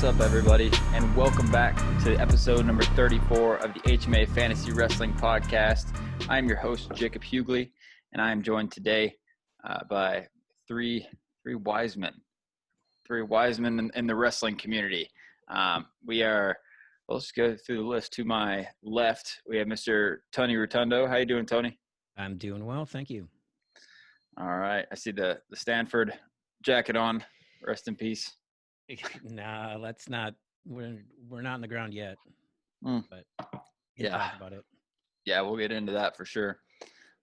up, everybody, and welcome back to episode number 34 of the HMA Fantasy Wrestling Podcast. I am your host, Jacob Hughley, and I am joined today by three wise men in the wrestling community. Let's go through the list. To my left, we have Mr. Tony Rotundo. How you doing, Tony? I'm doing well, thank you. All right. I see the Stanford jacket on. Rest in peace. Nah, let's not. We're not on the ground yet. But we'll talk about it. Yeah, we'll get into that for sure.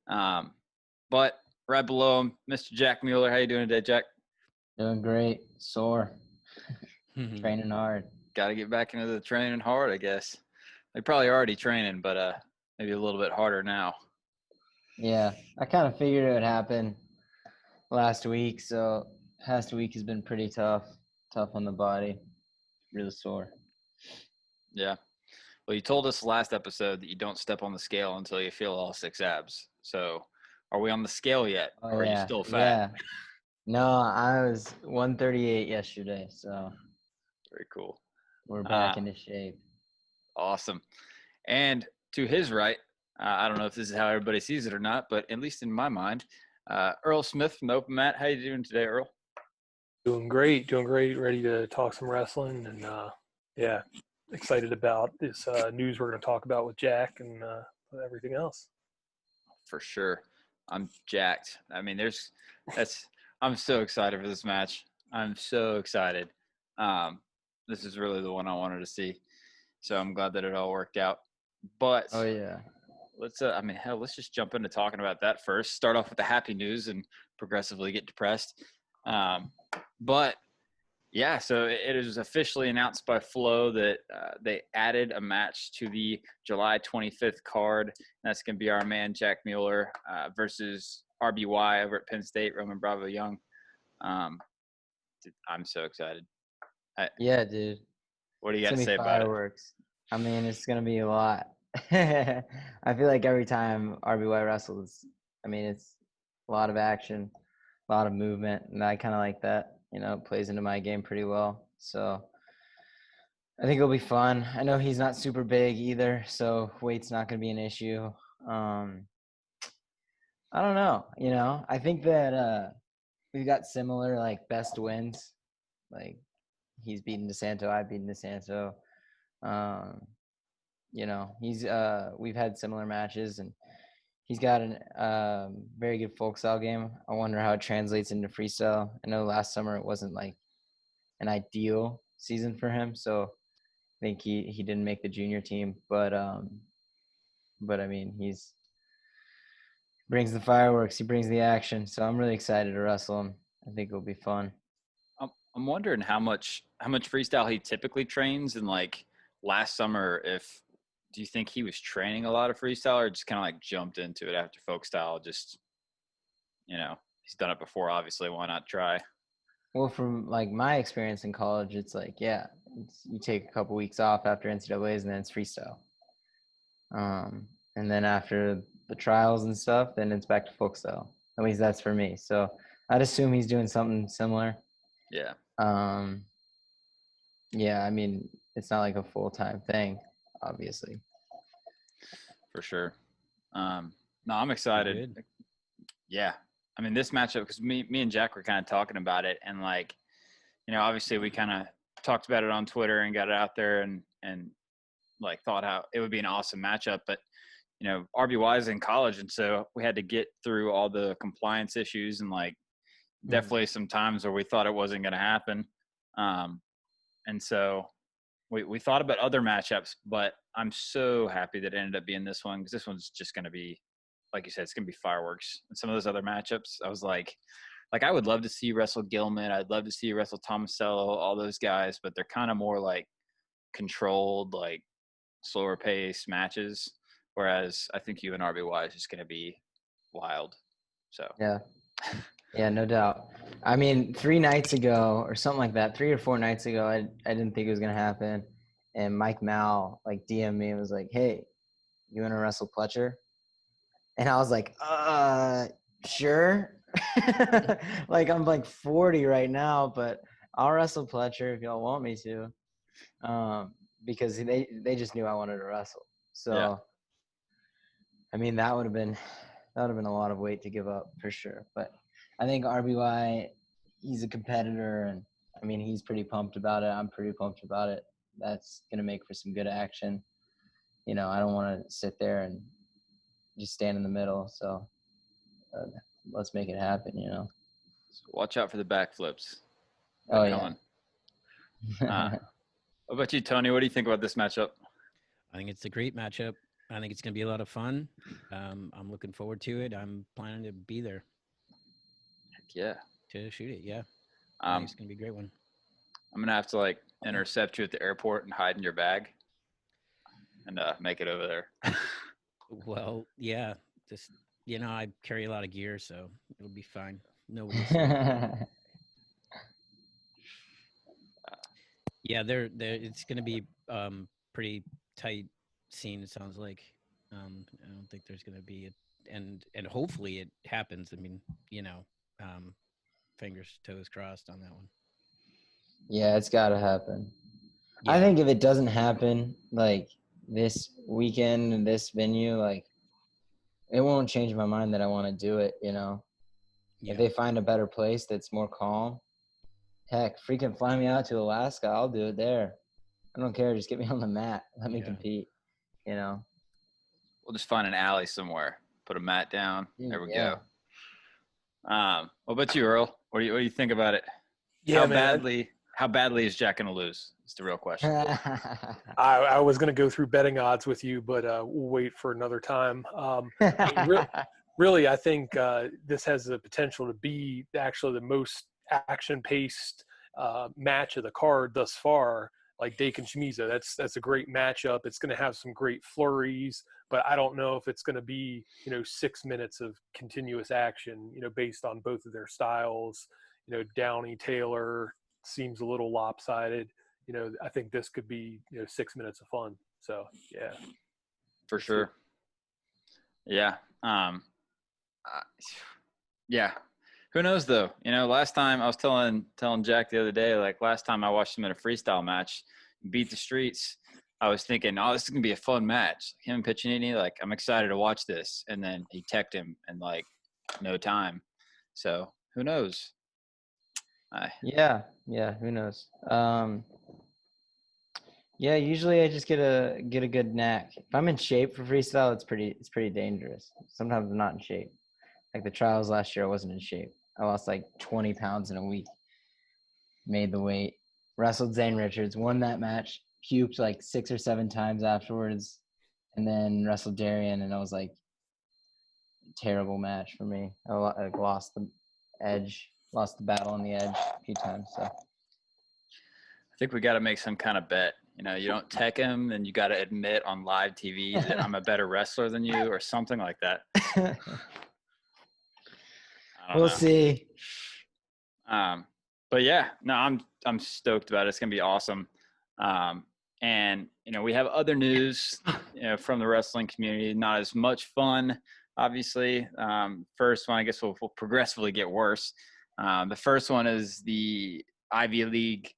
But right below him, Mr. Jack Mueller. How you doing today, Jack? Doing great. Sore. Training hard. Got to get back into the training hard, I guess. They're probably already training, but maybe a little bit harder now. Yeah, I kind of figured it would happen last week, so past week has been pretty tough on the body, really sore. Yeah. Well, you told us last episode that you don't step on the scale until you feel all 6 abs. So are we on the scale yet? Or are you still fat? Yeah. No, I was 138 yesterday, so. Very cool. We're back into shape. Awesome. And to his right, I don't know if this is how everybody sees it or not, but at least in my mind, Earl Smith from the Open Mat. How you doing today, Earl? Doing great. Ready to talk some wrestling, and excited about this news we're going to talk about with Jack and everything else. For sure, I'm jacked. I mean, I'm so excited for this match. I'm so excited. This is really the one I wanted to see, so I'm glad that it all worked out. But oh yeah, let's just jump into talking about that first. Start off with the happy news and progressively get depressed. But yeah, so it is officially announced by Flow that they added a match to the July 25th card. And that's going to be our man Jack Mueller versus RBY over at Penn State, Roman Bravo Young. Dude, I'm so excited. Yeah, dude. What do you got to say about fireworks. I mean, it's going to be a lot. I feel like every time RBY wrestles, I mean, it's a lot of action, a lot of movement, and I kind of like that. You know, it plays into my game pretty well. So I think it'll be fun. I know he's not super big either, so weight's not going to be an issue. I don't know. You know, I think that we've got similar, like, best wins. Like, he's beaten DeSanto, I've beaten DeSanto. You know, we've had similar matches, and he's got a very good folk style game. I wonder how it translates into freestyle. I know last summer it wasn't like an ideal season for him, so I think he didn't make the junior team. But I mean, he's brings the fireworks, he brings the action. So I'm really excited to wrestle him. I think it'll be fun. I'm wondering how much freestyle he typically trains, and like last summer, do you think he was training a lot of freestyle or just kind of like jumped into it after folk style? Just, you know, he's done it before, obviously. Why not try? Well, from like my experience in college, it's like, you take a couple weeks off after NCAAs and then it's freestyle. And then after the trials and stuff, then it's back to folk style. At least that's for me. So I'd assume he's doing something similar. Yeah. Yeah, I mean, it's not like a full-time thing, obviously. For sure. No, I'm excited. Yeah. I mean, this matchup, because me and Jack were kind of talking about it, and like, you know, obviously we kind of talked about it on Twitter and got it out there and like thought how it would be an awesome matchup. But, you know, RBY is in college, and so we had to get through all the compliance issues and like definitely some times where we thought it wasn't going to happen. And so we thought about other matchups, but I'm so happy that it ended up being this one, because this one's just going to be, like you said, it's going to be fireworks. And some of those other matchups, I was like I would love to see you wrestle Gilman. I'd love to see you wrestle Tomasello, all those guys, but they're kind of more like controlled, like slower pace matches. Whereas I think you and RBY is just going to be wild. So yeah, no doubt. I mean, 3 nights ago or something like that, 3 or 4 nights ago, I didn't think it was going to happen. And Mike Mal like DM'd me and was like, "Hey, you want to wrestle Pletcher?" And I was like, sure. Like, I'm like 40 right now, but I'll wrestle Pletcher if y'all want me to. because they just knew I wanted to wrestle. So, I mean, that would have been a lot of weight to give up for sure. But I think RBY, he's a competitor, and I mean, he's pretty pumped about it. I'm pretty pumped about it. That's gonna make for some good action. You know, I don't want to sit there and just stand in the middle. So let's make it happen. You know. So watch out for the backflips. Oh yeah. What about you, Tony? What do you think about this matchup? I think it's a great matchup. I think it's going to be a lot of fun. I'm looking forward to it. I'm planning to be there. Heck yeah. To shoot it, yeah. I think it's going to be a great one. I'm going to have to, like, intercept you at the airport and hide in your bag and make it over there. Well, yeah. Just, you know, I carry a lot of gear, so it'll be fine. Nobody. Yeah, they're it's going to be pretty tight scene. It sounds like. I don't think there's going to be and hopefully it happens. I mean, you know, fingers, toes crossed on that one. Yeah, it's got to happen. Yeah. I think if it doesn't happen, like this weekend in this venue, like it won't change my mind that I want to do it. You know, if they find a better place that's more calm, heck, freaking fly me out to Alaska. I'll do it there. I don't care. Just get me on the mat. Let me compete. You know. We'll just find an alley somewhere. Put a mat down. There we go. What about you, Earl? What do you think about it? Yeah, How badly is Jack going to lose? It's the real question. I was going to go through betting odds with you, but we'll wait for another time. Really, I think this has the potential to be actually the most action-paced match of the card thus far. Like Dakin Shimizu, that's a great matchup. It's going to have some great flurries, but I don't know if it's going to be 6 minutes of continuous action. Based on both of their styles. Downey Taylor seems a little lopsided. I think this could be 6 minutes of fun. So yeah, for sure. Yeah. Yeah. Who knows though? Last time I was telling Jack the other day, like last time I watched him in a freestyle match, beat the streets. I was thinking, oh, this is gonna be a fun match. Him pitching any, like I'm excited to watch this, and then he teched him in like no time. So who knows? Yeah. Who knows? Yeah, usually I just get a good knack. If I'm in shape for freestyle, it's pretty dangerous. Sometimes I'm not in shape. Like the trials last year, I wasn't in shape. I lost like 20 pounds in a week. Made the weight. Wrestled Zane Richards. Won that match. Puked like 6 or 7 times afterwards. And then wrestled Darian, and I was like, terrible match for me. I lost the edge. Lost the battle on the edge a few times. So I think we got to make some kind of bet. You don't tech him, then you got to admit on live TV that I'm a better wrestler than you, or something like that. We'll see. But yeah, no, I'm stoked about it. It's gonna be awesome. And we have other news, from the wrestling community. Not as much fun, obviously. First one, I guess will progressively get worse. The first one is the Ivy League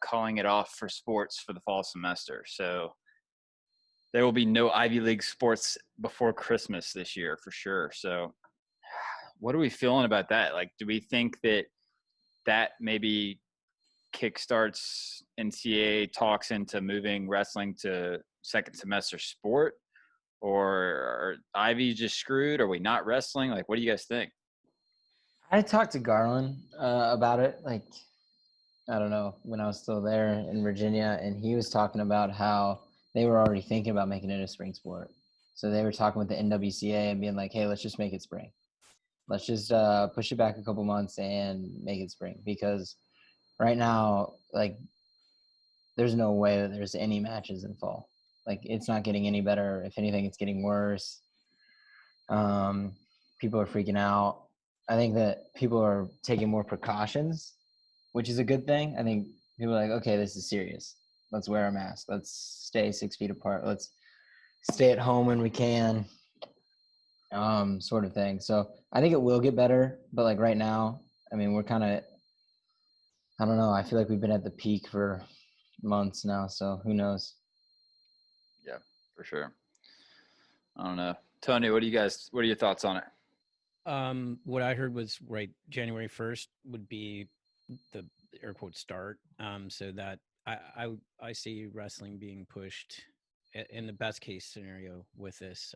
calling it off for sports for the fall semester. So there will be no Ivy League sports before Christmas this year for sure. So what are we feeling about that? Like, do we think that maybe kickstarts NCAA talks into moving wrestling to second semester sport? Or are Ivy just screwed? Are we not wrestling? Like, what do you guys think? I talked to Garland about it, like, I don't know, when I was still there in Virginia, and he was talking about how they were already thinking about making it a spring sport. So they were talking with the NWCA and being like, hey, let's just make it spring. Let's just push it back a couple months and make it spring, because right now, like, there's no way that there's any matches in fall. Like, it's not getting any better. If anything, it's getting worse. People are freaking out. I think that people are taking more precautions, which is a good thing. I think people are like, okay, this is serious. Let's wear a mask. Let's stay 6 feet apart. Let's stay at home when we can, sort of thing. So I think it will get better. But like right now, I mean, we're kind of, I don't know. I feel like we've been at the peak for months now, so who knows? Yeah, for sure. I don't know. Tony, what are your thoughts on it? What I heard was January 1st would be the air quote start. So that I see wrestling being pushed in the best case scenario with this.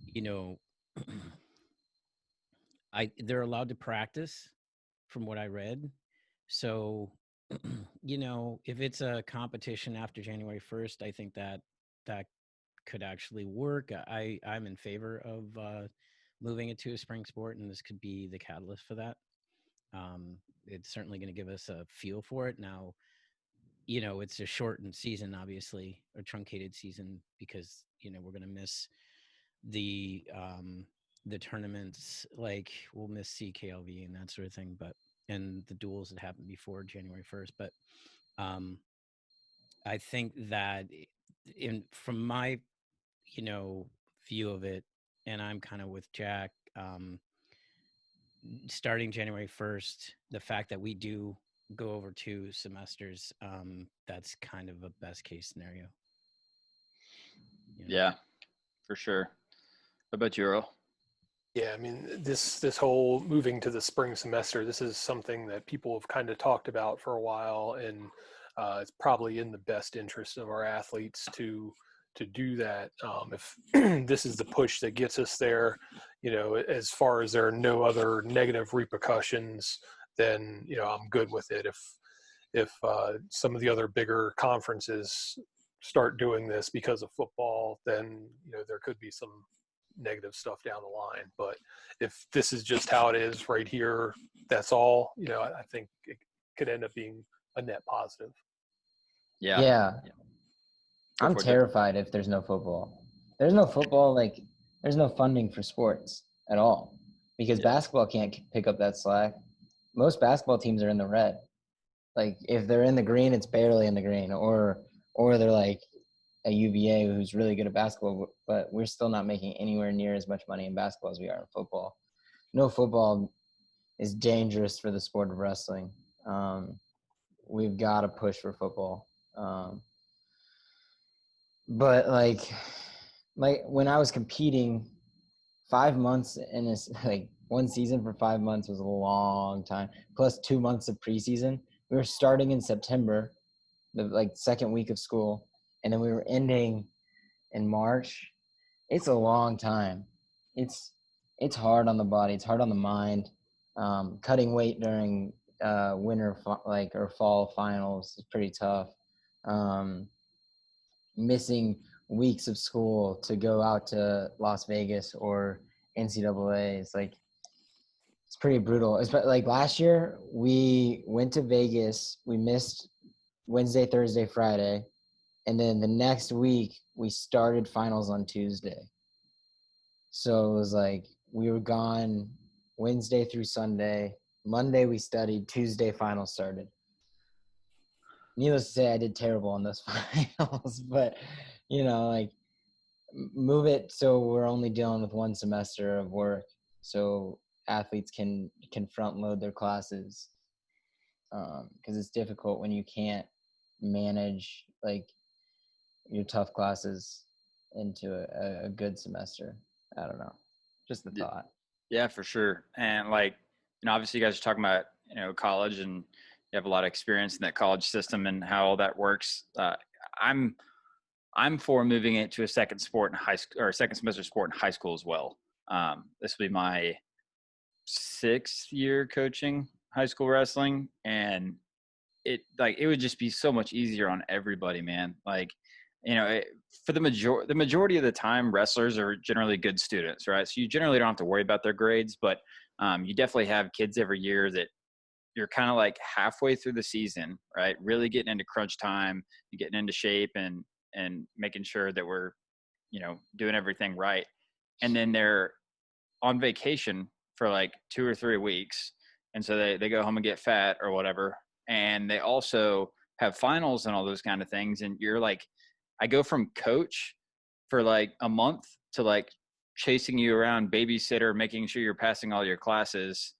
You know, they're allowed to practice from what I read. So, you know, if it's a competition after January 1st, I think that could actually work. I'm in favor of moving it to a spring sport, and this could be the catalyst for that. It's certainly going to give us a feel for it. Now, you know, it's a shortened season, obviously, or truncated season, because, you know, we're going to miss the tournaments, like we'll miss CKLV and that sort of thing, and the duels that happened before January 1st. But I think that from my, you know, view of it, and I'm kind of with Jack, starting January 1st, the fact that we do go over 2 semesters, that's kind of a best case scenario. You know? Yeah, for sure. What about you, Earl? Yeah, I mean, this whole moving to the spring semester, this is something that people have kind of talked about for a while, and it's probably in the best interest of our athletes to do that. If this is the push that gets us there, you know, as far as there are no other negative repercussions, then, you know, I'm good with it. If some of the other bigger conferences start doing this because of football, then, you know, there could be some negative stuff down the line. But if this is just how it is right here, that's all, you know, I think it could end up being a net positive. Yeah. I'm terrified if there's no football. There's no football, like there's no funding for sports at all, because basketball can't pick up that slack. Most basketball teams are in the red. Like if they're in the green, it's barely in the green, or they're like a UVA who's really good at basketball, but we're still not making anywhere near as much money in basketball as we are in football. No, football is dangerous for the sport of wrestling. We've got to push for football. But like when I was competing, 5 months in this, like one season for 5 months was a long time, plus 2 months of preseason. We were starting in September, the like second week of school, and then we were ending in March. It's a long time. It's hard on the body. It's hard on the mind. Cutting weight during winter or fall finals is pretty tough. Missing weeks of school to go out to Las Vegas or NCAA. It's pretty brutal. It's like last year we went to Vegas. We missed Wednesday, Thursday, Friday. And then the next week we started finals on Tuesday. So it was like we were gone Wednesday through Sunday. Monday we studied. Tuesday finals started. Needless to say, I did terrible on those finals, but, you know, like move it so we're only dealing with 1 semester of work, so athletes can front load their classes, because it's difficult when you can't manage like your tough classes into a good semester. I don't know, just the thought. Yeah, for sure. And like, you know, obviously you guys are talking about, you know, college, and you have a lot of experience in that college system and how all that works. I'm for moving it to a second sport in high school, or a second semester sport in high school as well. This will be my 6th year coaching high school wrestling, and it would just be so much easier on everybody, man. Like, you know, for the majority of the time, wrestlers are generally good students, right? So you generally don't have to worry about their grades, but you definitely have kids every year that you're kind of like halfway through the season, right? Really getting into crunch time, getting into shape, and making sure that we're, you know, doing everything right. And then they're on vacation for like 2 or 3 weeks. And so they go home and get fat or whatever. And they also have finals and all those kind of things. And you're like, I go from coach for like a month to like chasing you around, babysitter, making sure you're passing all your classes.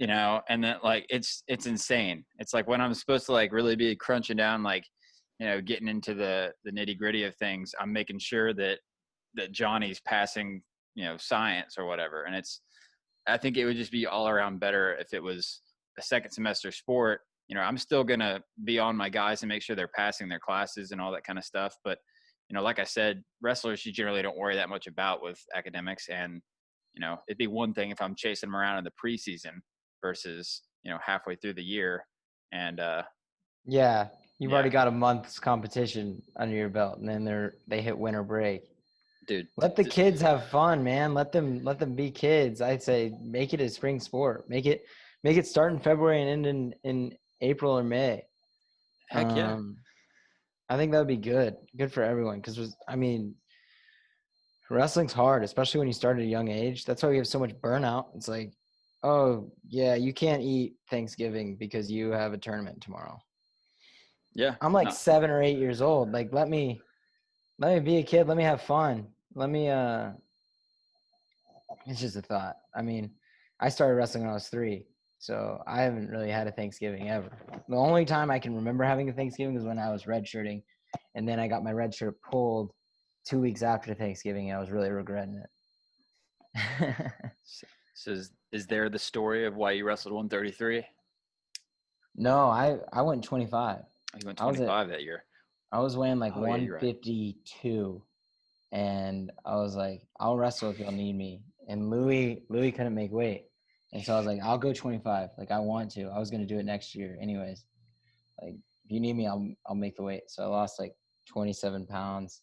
you know, and then like it's insane. It's like when I'm supposed to like really be crunching down, like, you know, getting into the nitty gritty of things, I'm making sure that Johnny's passing, you know, science or whatever. And I think it would just be all around better if it was a second semester sport. You know, I'm still going to be on my guys and make sure they're passing their classes and all that kind of stuff. But, you know, like I said, wrestlers, you generally don't worry that much about with academics. And, you know, it'd be one thing if I'm chasing them around in the preseason versus, you know, halfway through the year. And, yeah, you've already got a month's competition under your belt, and then they hit winter break. Dude, let the kids have fun, man. Let them be kids. I'd say make it a spring sport. Make it start in February and end in April or May. Heck yeah. I think that would be good for everyone, because I mean, wrestling's hard, especially when you start at a young age. That's why we have so much burnout. It's like, oh yeah, you can't eat Thanksgiving because you have a tournament tomorrow. Yeah, I'm like 7 or 8 years old. Like, let me be a kid. Let me have fun. Let me it's just a thought. I mean, I started wrestling when I was 3, so I haven't really had a Thanksgiving ever. The only time I can remember having a Thanksgiving was when I was redshirting, and then I got my red shirt pulled 2 weeks after Thanksgiving, and I was really regretting it. So is there the story of why you wrestled 133? No, I went 25. You went 25 that year. I was weighing like 152, and I was like, I'll wrestle if y'all need me. And Louis couldn't make weight, and so I was like, I'll go 25. Like, I want to. I was gonna do it next year, anyways. Like, if you need me, I'll make the weight. So I lost like 27 pounds,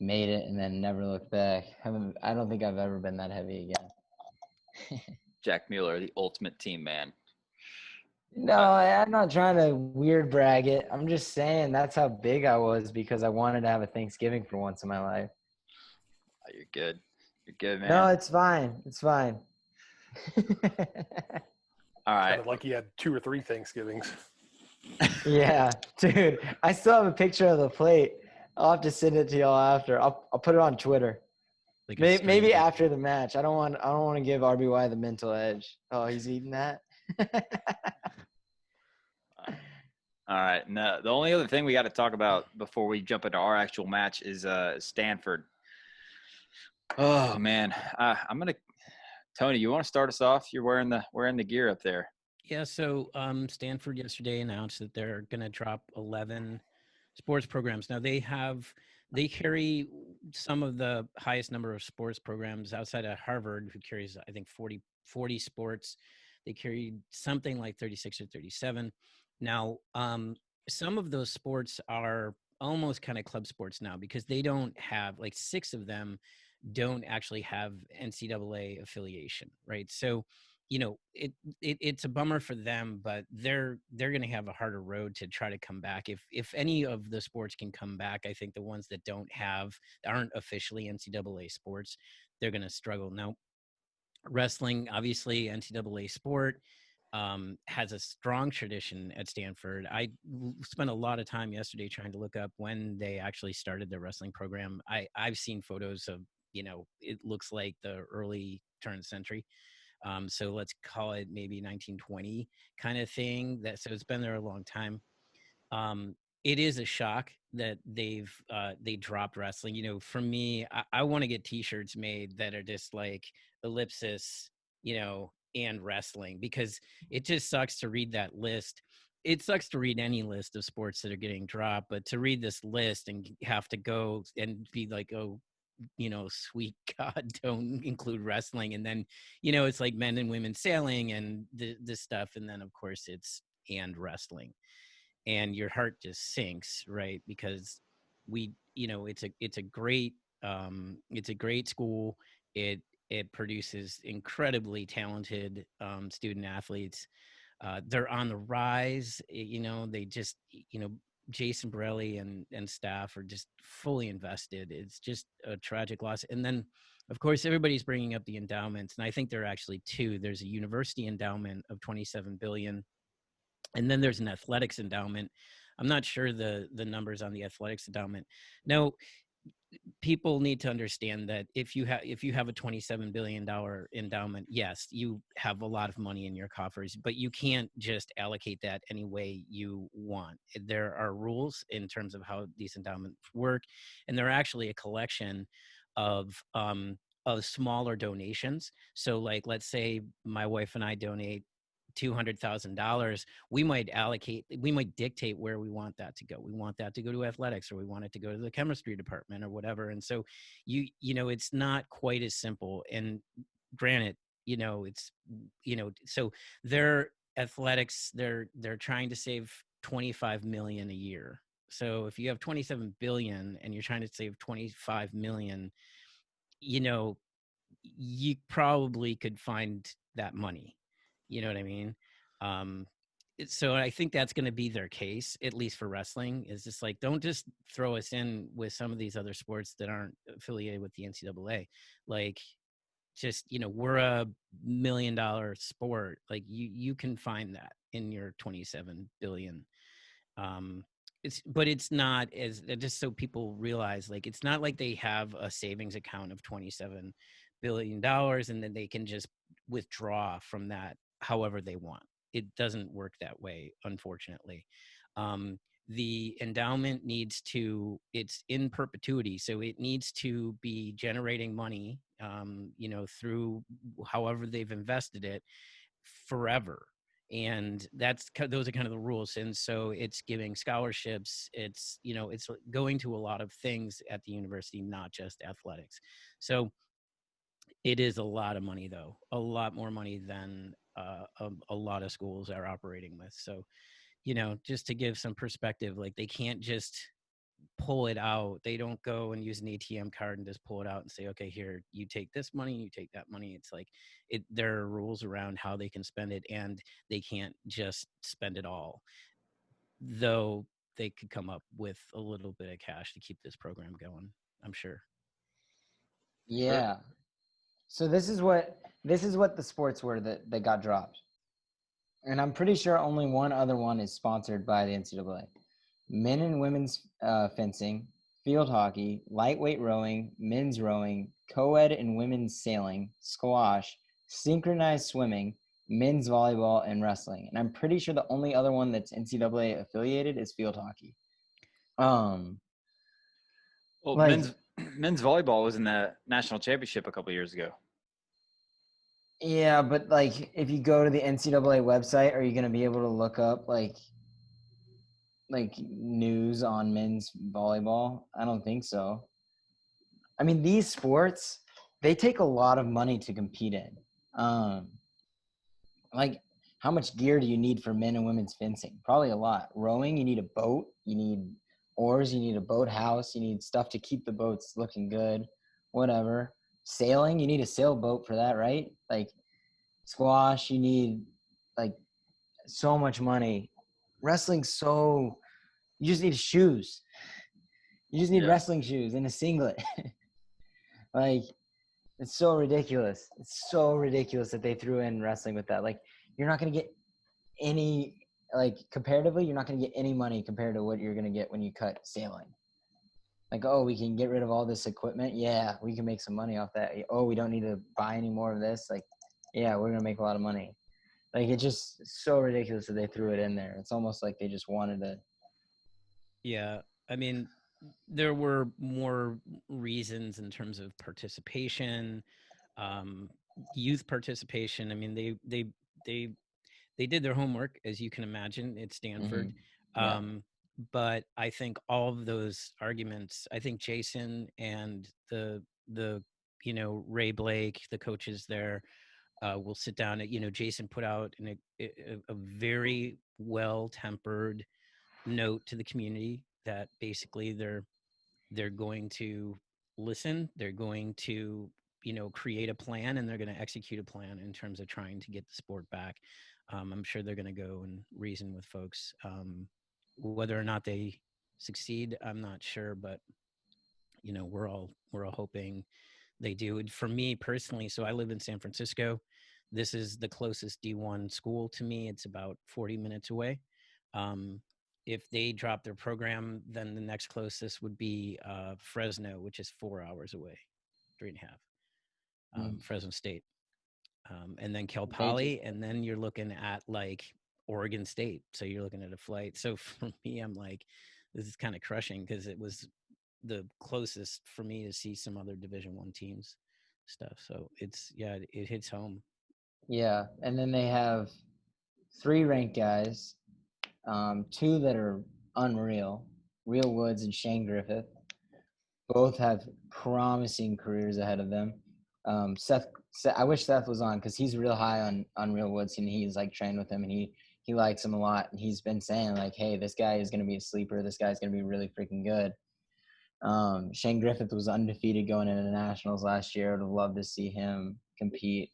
made it, and then never looked back. I don't think I've ever been that heavy again. Jack Mueller, the ultimate team man. No, I'm not trying to weird brag it. I'm just saying that's how big I was because I wanted to have a Thanksgiving for once in my life. Oh, you're good. You're good, man. No, it's fine. It's fine. All right. Sounded like he had 2 or 3 Thanksgivings. Yeah, dude. I still have a picture of the plate. I'll have to send it to y'all after. I'll put it on Twitter. Like maybe after the match. I don't want to give RBY the mental edge. Oh, he's eating that. All right. No, the only other thing we got to talk about before we jump into our actual match is Stanford. Oh man, I'm gonna. Tony, you want to start us off? You're wearing the gear up there. Yeah. So Stanford yesterday announced that they're going to drop 11 sports programs. Now they carry some of the highest number of sports programs outside of Harvard, who carries I think 40 sports. They carry something like 36 or 37. Now, some of those sports are almost kind of club sports now because they don't have, like 6 of them don't actually have NCAA affiliation, right? So, you know, it's a bummer for them, but they're going to have a harder road to try to come back. If any of the sports can come back, I think the ones that aren't officially NCAA sports, they're going to struggle. Now, wrestling, obviously NCAA sport, has a strong tradition at Stanford. I spent a lot of time yesterday trying to look up when they actually started their wrestling program. I've seen photos of, you know, it looks like the early turn of the century. So let's call it maybe 1920 kind of thing. So it's been there a long time. It is a shock that they dropped wrestling. You know, for me, I want to get T-shirts made that are just like ellipsis, you know, and wrestling, because it just sucks to read that list. It sucks to read any list of sports that are getting dropped, but to read this list and have to go and be like, oh, you know, sweet God, don't include wrestling. And then, you know, it's like men and women sailing and this stuff. And then of course it's and wrestling. And your heart just sinks, right? Because you know, it's a great school. It produces incredibly talented student athletes. They're on the rise. You know, they just, you know, Jason Borelli and staff are just fully invested. It's just a tragic loss. And then, of course, everybody's bringing up the endowments, and I think there are actually 2. There's a university endowment of $27 billion. And then there's an athletics endowment. I'm not sure the numbers on the athletics endowment. Now, people need to understand that if you have a $27 billion endowment, yes, you have a lot of money in your coffers, but you can't just allocate that any way you want. There are rules in terms of how these endowments work, and they're actually a collection of smaller donations. So like, let's say my wife and I donate $200,000, we might dictate where we want that to go. We want that to go to athletics, or we want it to go to the chemistry department or whatever. And so it's not quite as simple. And granted, it's, so their athletics, they're trying to save 25 million a year. So if you have 27 billion and you're trying to save 25 million, you probably could find that money. You know what I mean? So I think that's going to be their case, at least for wrestling, is just like, don't just throw us in with some of these other sports that aren't affiliated with the NCAA. Like, just, we're a $1 million sport. Like, you can find that in your 27 billion. But it's not, as just so people realize, like, it's not like they have a savings account of $27 billion and then they can just withdraw from that however they want. It doesn't work that way, unfortunately. The endowment it's in perpetuity, so it needs to be generating money, through however they've invested it forever. And those are kind of the rules. And so it's giving scholarships, it's going to a lot of things at the university, not just athletics. So it is a lot of money, though, a lot more money than a lot of schools are operating with. So, just to give some perspective, like, they can't just pull it out. They don't go and use an ATM card and just pull it out and say, okay, here, you take this money, you take that money. It's like, there are rules around how they can spend it, and they can't just spend it all, though they could come up with a little bit of cash to keep this program going, I'm sure. Yeah. So this is what the sports were that got dropped. And I'm pretty sure only one other one is sponsored by the NCAA. Men and women's fencing, field hockey, lightweight rowing, men's rowing, co-ed and women's sailing, squash, synchronized swimming, men's volleyball, and wrestling. And I'm pretty sure the only other one that's NCAA affiliated is field hockey. Well, like, men's volleyball was in the national championship a couple years ago. Yeah, but like, if you go to the NCAA website, are you going to be able to look up like news on men's volleyball? I don't think so. I mean, these sports, they take a lot of money to compete in. Like, how much gear do you need for men and women's fencing? Probably a lot. Rowing, you need a boat, you need oars, you need a boathouse, you need stuff to keep the boats looking good, whatever. Sailing, you need a sailboat for that, right? Like, squash, you need like so much money. Wrestling, you just need shoes. You just need wrestling shoes and a singlet. Like, it's so ridiculous. It's so ridiculous that they threw in wrestling with that. Like, you're not going to get any, like, comparatively, you're not going to get any money compared to what you're going to get when you cut sailing. Like, oh, we can get rid of all this equipment. Yeah, we can make some money off that. Oh, we don't need to buy any more of this. Like, yeah, we're going to make a lot of money. Like, it's just so ridiculous that they threw it in there. It's almost like they just wanted to. Yeah, I mean, there were more reasons in terms of participation, youth participation. I mean, they did their homework, as you can imagine, at Stanford. Mm-hmm. Yeah. But I think all of those arguments, I think Jason and the Ray Blake, the coaches there, will sit down. Jason put out a very well-tempered note to the community that basically they're going to listen, they're going to create a plan, and they're going to execute a plan in terms of trying to get the sport back. I'm sure they're going to go and reason with folks. Whether or not they succeed, I'm not sure, but we're all hoping they do. And for me personally, so I live in San Francisco. This is the closest D1 school to me. It's about 40 minutes away. if they drop their program, then the next closest would be Fresno, which is 4 hours away, 3.5. Fresno State, and then Cal Poly, and then you're looking at like Oregon State. So you're looking at a flight. So for me, I'm like, this is kind of crushing because it was the closest for me to see some other Division I teams stuff. So it hits home. Yeah, and then they have 3 ranked guys, 2 that are unreal, Real Woods and Shane Griffith. Both have promising careers ahead of them. Seth, I wish Seth was on because he's real high on Real Woods, and he's like trained with him, and he likes him a lot. And he's been saying like, hey, this guy is going to be a sleeper. This guy's going to be really freaking good. Shane Griffith was undefeated going into nationals last year. I would have loved to see him compete.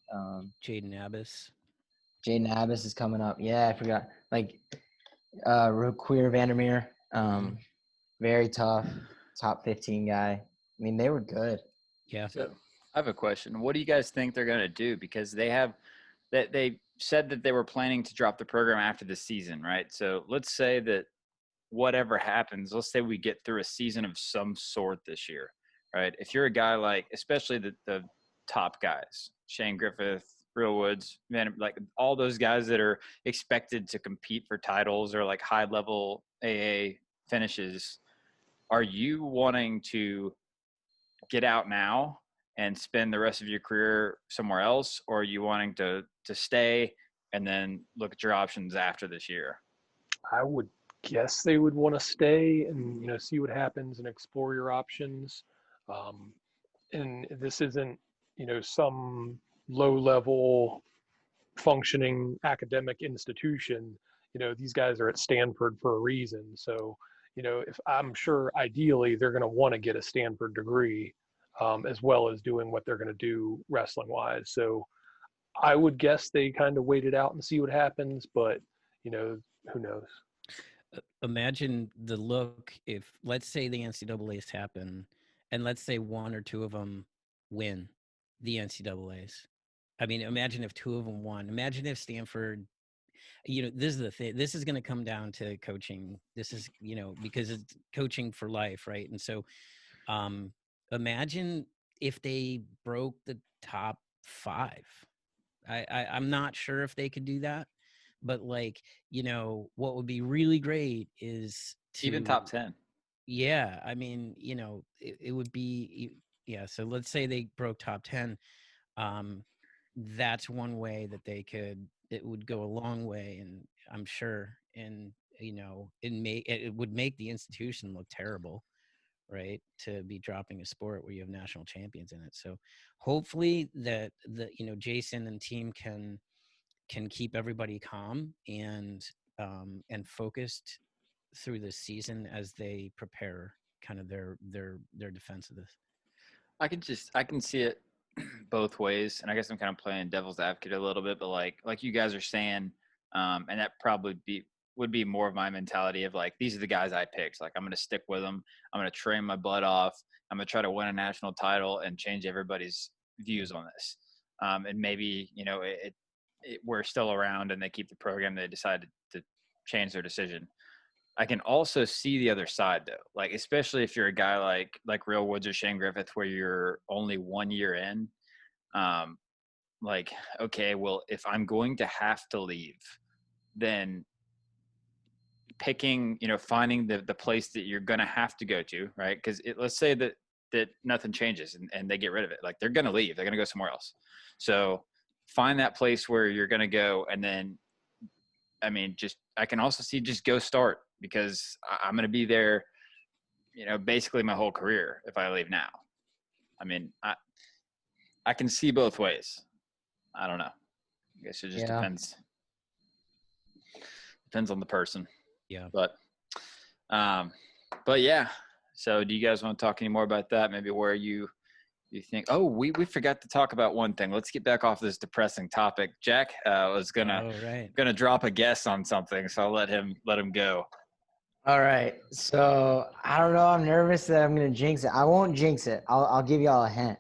Jaden Abbas is coming up. Yeah, I forgot. Like Queer Vandermeer, very tough, top 15 guy. I mean, they were good. Yeah. So I have a question. What do you guys think they're going to do? Because they said that they were planning to drop the program after the season, right? So let's say that whatever happens, let's say we get through a season of some sort this year, right? If you're a guy like, especially the top guys, Shane Griffith, Real Woods, man, like all those guys that are expected to compete for titles or like high level AA finishes, are you wanting to get out now and spend the rest of your career somewhere else, or are you wanting to stay and then look at your options after this year? I would guess they would want to stay and see what happens and explore your options. And this isn't some low-level functioning academic institution. These guys are at Stanford for a reason. So if I'm sure ideally they're going to want to get a Stanford degree, as well as doing what they're going to do wrestling wise. So I would guess they kind of wait it out and see what happens, but who knows? Imagine the look if, let's say, the NCAAs happen, and let's say 1 or 2 of them win the NCAAs. I mean, imagine if 2 of them won. Imagine if Stanford, this is the thing. This is going to come down to coaching. This is, because it's coaching for life, right? And so imagine if they broke the top 5. I'm not sure if they could do that. But like, what would be really great is even top 10. Yeah. I mean, it would be, yeah. So let's say they broke top 10. That's one way that it would go a long way. And I'm sure, and, it would make the institution look terrible, right? To be dropping a sport where you have national champions in it. So hopefully that Jason and team can keep everybody calm and focused through the season as they prepare kind of their defense of this. I can see it both ways, and I guess I'm kind of playing devil's advocate a little bit, but like you guys are saying, and that probably would be more of my mentality of like, these are the guys I picked. Like, I'm going to stick with them. I'm going to train my butt off. I'm going to try to win a national title and change everybody's views on this. And maybe we're still around and they keep the program. They decided to change their decision. I can also see the other side though, like especially if you're a guy like Real Woods or Shane Griffith, where you're only 1 year in. Like, okay, well, if I'm going to have to leave, then picking, finding the place that you're going to have to go to, right? Because let's say that nothing changes and they get rid of it. Like, they're going to leave. They're going to go somewhere else. So find that place where you're going to go. And then, I mean, I can also see just go start, because I'm going to be there, basically my whole career if I leave now. I mean, I can see both ways. I don't know. I guess it just depends. Depends on the person. Yeah. But yeah. So do you guys want to talk any more about that? Maybe where you think, oh, we forgot to talk about one thing. Let's get back off this depressing topic. Jack was gonna drop a guess on something, so I'll let him go. All right. So I don't know. I'm nervous that I'm gonna jinx it. I won't jinx it. I'll give y'all a hint.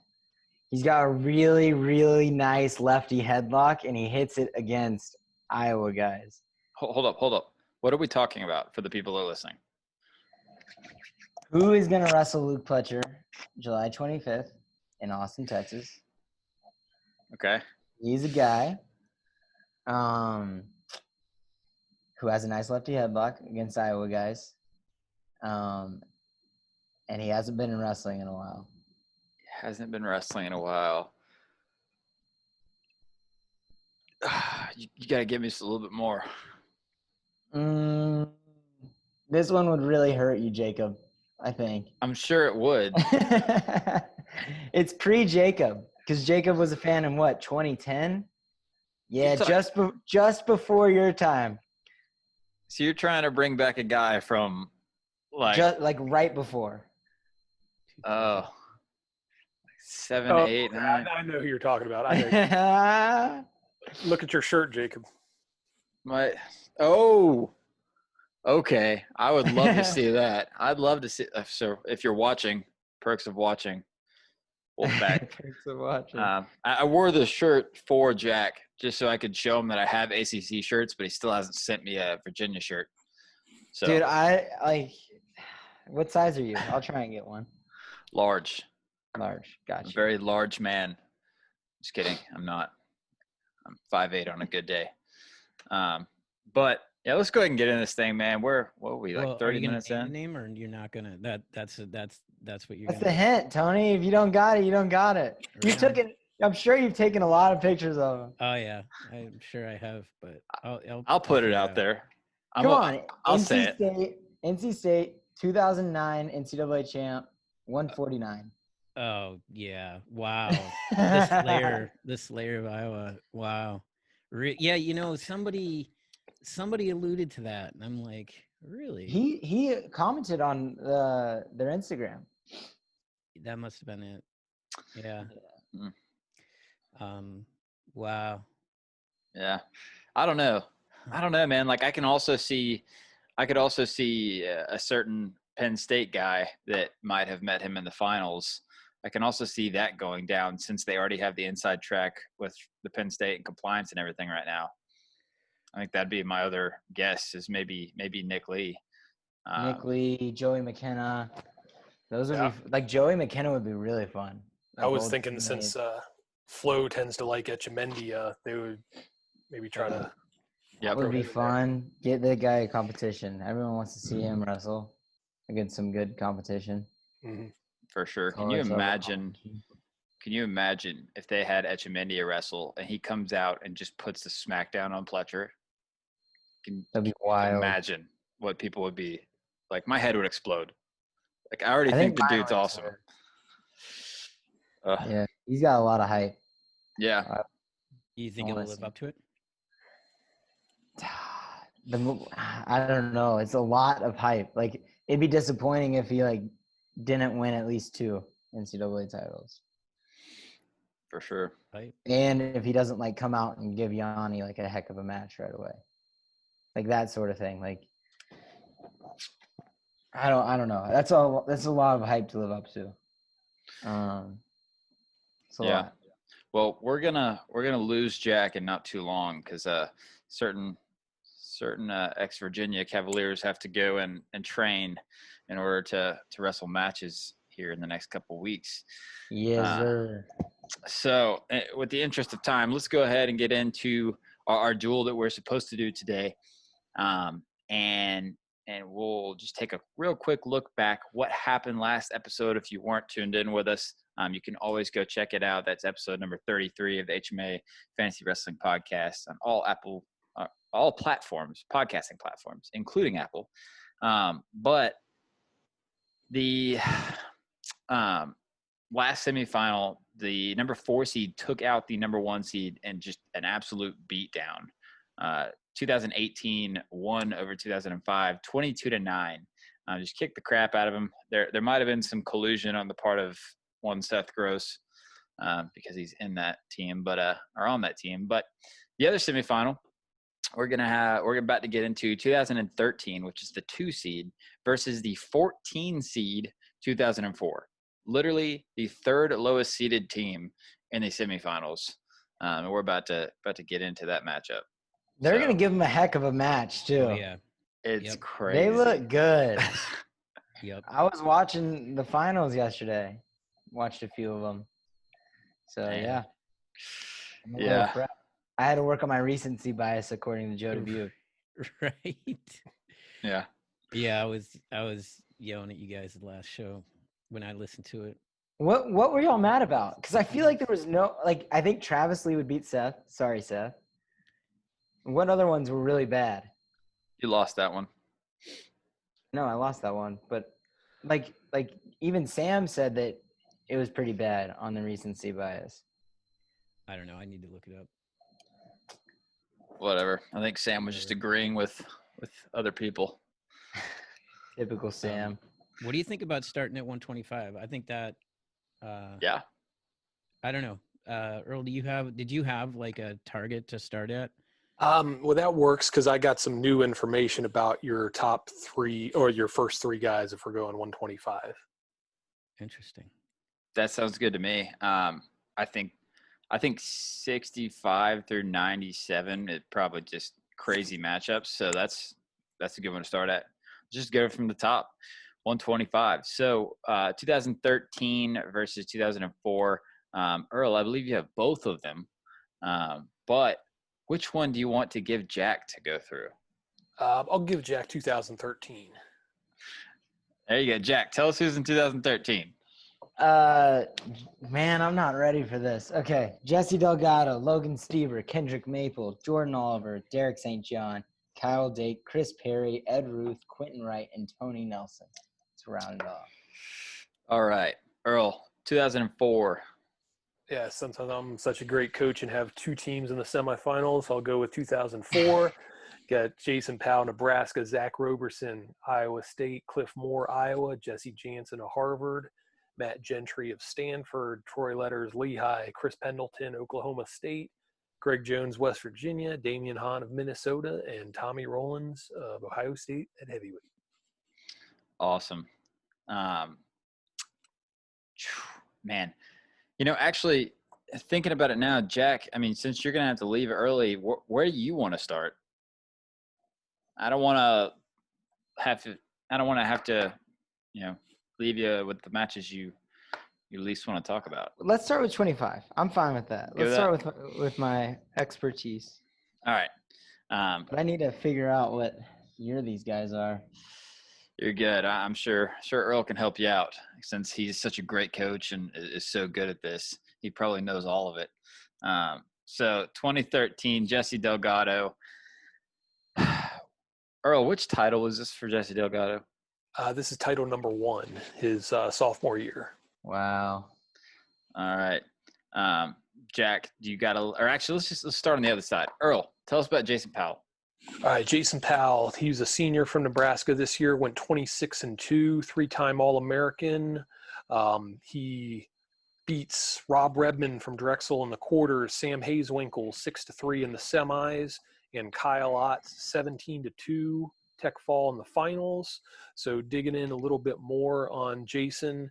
He's got a really, really nice lefty headlock, and he hits it against Iowa guys. Hold up. What are we talking about for the people that are listening? Who is going to wrestle Luke Pletcher July 25th in Austin, Texas? Okay. He's a guy who has a nice lefty headlock against Iowa guys. And he hasn't been in wrestling in a while. Hasn't been wrestling in a while. You got to give me just a little bit more. This one would really hurt you, Jacob, I think. I'm sure it would. It's pre-Jacob, because Jacob was a fan in what, 2010? Yeah, just before your time. So you're trying to bring back a guy from just like right before. Oh, 7, 8, 9. I know who you're talking about. I know. Look at your shirt, Jacob. Okay. I would love to see that. I'd love to see. So if you're watching, perks of watching, Wolfpack. Perks of watching. I wore this shirt for Jack just so I could show him that I have ACC shirts, but he still hasn't sent me a Virginia shirt. So, dude, what size are you? I'll try and get one. Large. Gotcha. Very large man. Just kidding. I'm not. I'm 5'8" on a good day. But yeah, let's go ahead and get in this thing, man. What are we, like 30 minutes in? Name, or you're not gonna? That's what you're. That's the hint, Tony. If you don't got it, you don't got it. You took it. I'm sure you've taken a lot of pictures of him. Oh yeah, I'm sure I have. But I'll put it out there. Come on, I'll say it. NC State, 2009 NCAA champ, 149. Oh yeah! Wow. the Slayer of Iowa. Wow. Yeah, somebody alluded to that, and I'm like, really? He commented on their Instagram. That must have been it. Yeah. Mm. Wow. Yeah. I don't know, man. Like I could also see a certain Penn State guy that might have met him in the finals. I can also see that going down since they already have the inside track with the Penn State and compliance and everything right now. I think that'd be my other guess is maybe Nick Lee. Nick Lee, Joey McKenna. Those would be like Joey McKenna would be really fun. I was thinking since Flo tends to like Etchemendy, they would maybe try to. Yeah, would be fun. Get that guy a competition. Everyone wants to see him wrestle against some good competition. Mm-hmm. For sure. Can you imagine if they had Etchemendy wrestle and he comes out and just puts the smackdown on Pletcher? That'd be wild. Imagine what people would be like. My head would explode. Like I already think the dude's awesome. Yeah, he's got a lot of hype. Yeah. Do you think it'll live up to it? I don't know. It's a lot of hype. Like it'd be disappointing if he didn't win at least 2 NCAA titles. For sure. Right. And if he doesn't come out and give Yanni a heck of a match right away. Like that sort of thing. Like I don't know. That's a lot of hype to live up to. Yeah. Well, we're gonna lose Jack in not too long because certain ex-Virginia Cavaliers have to go and train in order to wrestle matches here in the next couple of weeks. Yes, sir. So with the interest of time, let's go ahead and get into our duel that we're supposed to do today. And we'll just take a real quick look back what happened last episode. If you weren't tuned in with us, you can always go check it out. That's episode number 33 of the HMA Fantasy Wrestling Podcast on all platforms, podcasting platforms, including Apple. But the last semifinal, the number 4 seed took out the number 1 seed and just an absolute beatdown. 2018 won over 2005, 22-9. Just kicked the crap out of him. There might have been some collusion on the part of one Seth Gross because he's in that team, or on that team. But the other semifinal, we're about to get into 2013, which is the 2 seed versus the 14 seed 2004. Literally the 3rd lowest seeded team in the semifinals. And we're about to get into that matchup. They're going to give him a heck of a match too. Oh, yeah. It's Yep. crazy. They look good. Yep. I was watching the finals yesterday. Watched a few of them. So, Man. yeah. I'm a little Yeah. prep. I had to work on my recency bias according to Joe Dubuque. Right. Yeah. Yeah, I was yelling at you guys the last show when I listened to it. What were y'all mad about? Because I feel like there was no I think Travis Lee would beat Seth. Sorry, Seth. What other ones were really bad? You lost that one. No, I lost that one. But like even Sam said that it was pretty bad on the recency bias. I don't know. I need to look it up. Whatever. I think Sam was just agreeing with other people. Typical Sam. What do you think about starting at 125? I think that Yeah. I don't know. Earl, did you have like a target to start at? Well, that works because I got some new information about your top three or your first three guys if we're going 125. Interesting. That sounds good to me. I think 65 through 97 is probably just crazy matchups. So that's a good one to start at. Just go from the top, 125. So 2013 versus 2004. Earl, I believe you have both of them. But which one do you want to give Jack to go through? I'll give Jack 2013. There you go. Jack, tell us who's in 2013. Man, I'm not ready for this. Okay. Jesse Delgado, Logan Stever, Kendrick Maple, Jordan Oliver, Derrick St. John, Kyle Dake, Chris Perry, Ed Ruth, Quentin Wright, and Tony Nelson. Let's round it off. All right. Earl, 2004. Yeah, since I'm such a great coach and have two teams in the semifinals, I'll go with 2004. Got Jason Powell, Nebraska, Zach Roberson, Iowa State, Cliff Moore, Iowa, Jesse Janssen of Harvard, Matt Gentry of Stanford, Troy Letters, Lehigh, Chris Pendleton, Oklahoma State, Greg Jones, West Virginia, Damian Hahn of Minnesota, and Tommy Rollins of Ohio State at heavyweight. Awesome. Man, actually thinking about it now, Jack, I mean, since you're going to have to leave early, where do you want to start? I don't want to have to, leave you with the matches you least want to talk about. Let's start with 25. I'm fine with that. Let's start with my expertise. All right. But I need to figure out what year these guys are. You're good. I'm sure Earl can help you out since he's such a great coach and is so good at this. He probably knows all of it. So 2013, Jesse Delgado. Earl, which title is this for Jesse Delgado? This is title number 1, his sophomore year. Wow. All right. Jack, do you got to – or actually, let's start on the other side. Earl, tell us about Jason Powell. All right, Jason Powell. He was a senior from Nebraska this year, went 26-2, 3-time All-American. He beats Rob Redman from Drexel in the quarters, Sam Hayeswinkle 6-3 in the semis, and Kyle Ott 17-2 Tech Fall in the finals. So digging in a little bit more on Jason,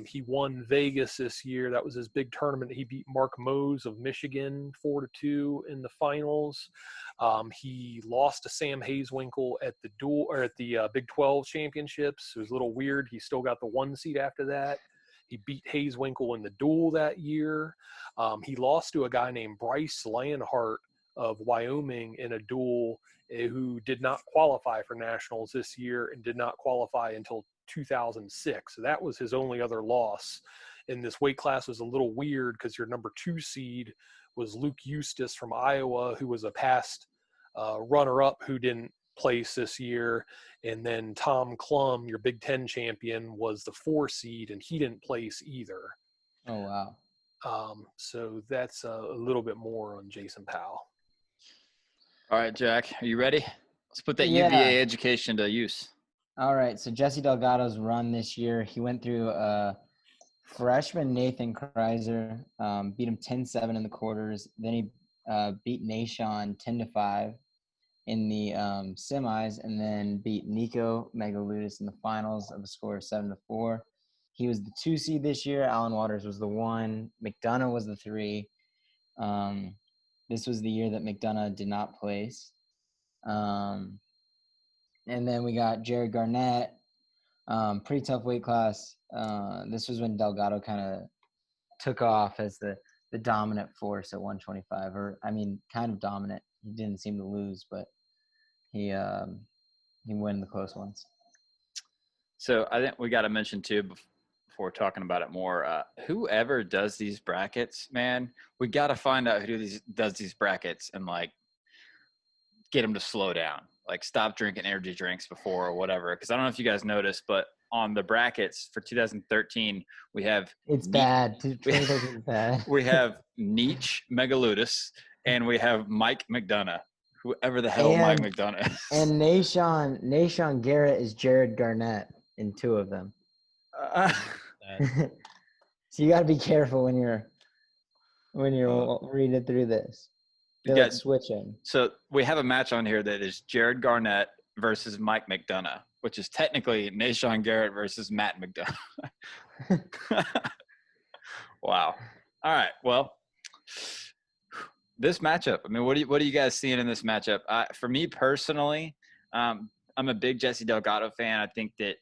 he won Vegas this year. That was his big tournament. He beat Mark Mose of Michigan 4-2 in the finals. He lost to Sam Hayeswinkle at the Big 12 championships. It was a little weird. He still got the 1 seed after that. He beat Hayeswinkle in the duel that year. He lost to a guy named Bryce Lanhart of Wyoming in a duel who did not qualify for nationals this year and did not qualify until 2006. So that was his only other loss. And this weight class was a little weird because your number 2 seed was Luke Eustace from Iowa, who was a past runner-up who didn't place this year. And then Tom Klum, your Big Ten champion, was the 4 seed, and he didn't place either. Oh, wow. So that's a little bit more on Jason Powell. All right, Jack, are you ready? Let's put that UVA education to use. All right, so Jesse Delgado's run this year, he went through freshman Nathan Kreiser, beat him 10-7 in the quarters. Then he beat Nashon 10-5 in the semis, and then beat Nico Megaludis in the finals of a score of 7-4. He was the 2 seed this year. Alan Waters was the 1. Mcdonough was the 3. This was the year that Mcdonough did not place. And then we got Jared Garnett, pretty tough weight class. This was when Delgado kind of took off as the dominant force at 125, or I mean, kind of dominant. He didn't seem to lose, but he won the close ones. So I think we got to mention too before talking about it more. Whoever does these brackets, man, we got to find out who does these brackets and like get them to slow down, like stop drinking energy drinks before or whatever. Because I don't know if you guys noticed, but on the brackets for 2013, we have bad. 2013 is bad. We have Nietzsche Megaludis and we have Mike Mcdonough. Whoever the hell Mike Mcdonough is. And Nahshon Garrett is Jared Garnett in two of them. So you got to be careful when you're reading through this. They're like switching. So we have a match on here that is Jared Garnett versus Mike Mcdonough, which is technically Nahshon Garrett versus Matt Mcdonough. Wow. All right. Well, this matchup. I mean, what are you guys seeing in this matchup? For me personally, I'm a big Jessie Delgado fan. I think that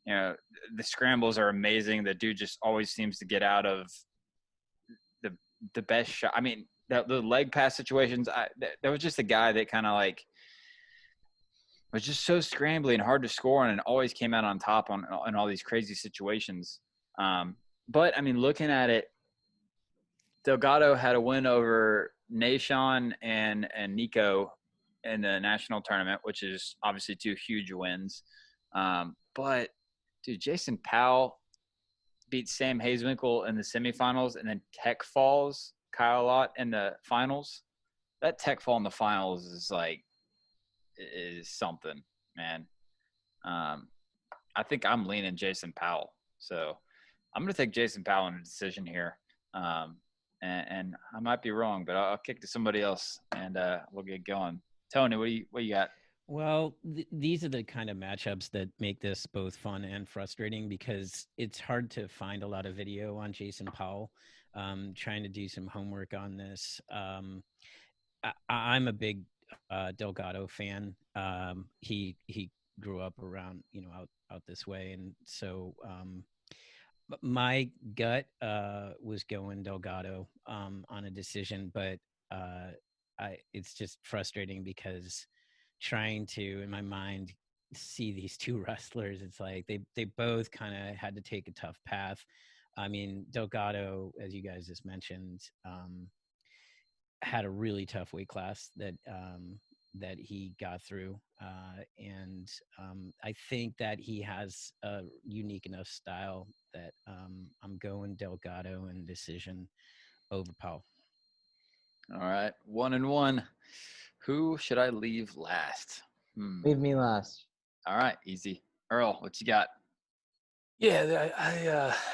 the scrambles are amazing. The dude just always seems to get out of the best shot. I mean, the leg pass situations. That was just a guy that kind of like was just so scrambly and hard to score on, and always came out on top on all these crazy situations. But I mean, looking at it, Delgado had a win over Nahshon and Nico in the national tournament, which is obviously two huge wins. But dude, Jason Powell beat Sam Hayeswinkle in the semifinals, and then Tech falls Kyle Lott in the finals. That Tech fall in the finals is something, man. I think I'm leaning Jason Powell, so I'm going to take Jason Powell in a decision here. And I might be wrong, but I'll kick to somebody else, and we'll get going. Tony, what you got? Well, these are the kind of matchups that make this both fun and frustrating, because it's hard to find a lot of video on Jason Powell. Trying to do some homework on this. I'm a big Delgado fan. He grew up around, out this way, and so my gut was going Delgado on a decision, but it's just frustrating because trying to, in my mind, see these two wrestlers, it's like they both kind of had to take a tough path. I mean, Delgado, as you guys just mentioned, had a really tough weight class that he got through, and I think that he has a unique enough style that I'm going Delgado in decision over Powell. All right, 1-1. Who should I leave last? Leave me last. All right, easy. Earl, what you got? Yeah,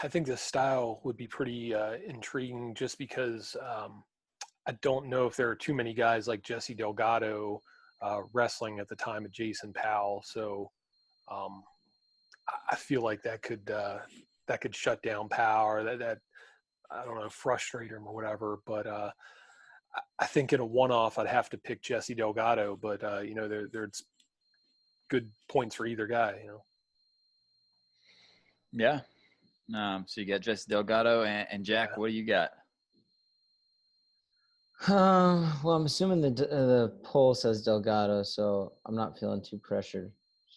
I think the style would be pretty intriguing, just because I don't know if there are too many guys like Jessie Delgado wrestling at the time of Jason Powell. So I feel like that could shut down Powell, or that I don't know, frustrate him or whatever. But I think in a one-off, I'd have to pick Jessie Delgado. But there's good points for either guy. Yeah. So you got Jessie Delgado and Jack. Yeah. What do you got? Well, I'm assuming the poll says Delgado, so I'm not feeling too pressured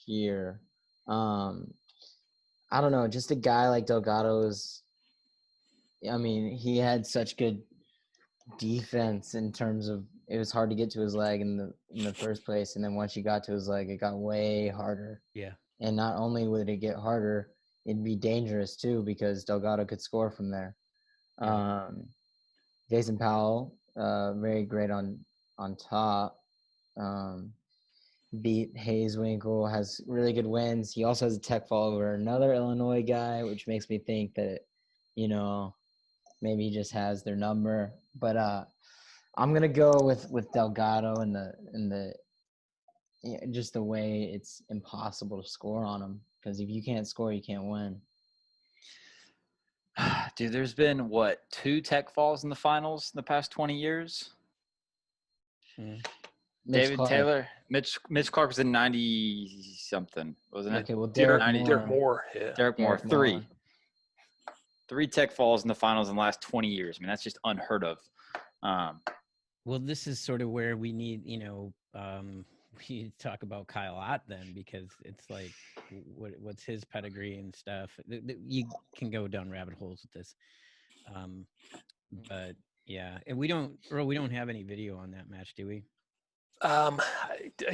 here. I don't know, just a guy like Delgado he had such good defense in terms of, it was hard to get to his leg in the first place, and then once you got to his leg, it got way harder. Yeah. And not only would it get harder, it'd be dangerous too, because Delgado could score from there. Jason Powell, very great on top. Beat Hayeswinkle, has really good wins. He also has a tech fall over another Illinois guy, which makes me think that, maybe he just has their number. But I'm gonna go with Delgado and the just the way it's impossible to score on him, because if you can't score, you can't win. Dude, there's been 2 tech falls in the finals in the past 20 years? David Clark. Taylor, Mitch Clark was in 90 something, wasn't it? Okay, well, Derrick Derrick Moore. Moore. Yeah. Derrick Moore, Derrick three tech falls in the finals in the last 20 years. I mean, that's just unheard of. Well, this is sort of where we need, we talk about Kyle Ott then, because it's like, what's his pedigree and stuff. You can go down rabbit holes with this. But yeah, and we don't have any video on that match, do we? I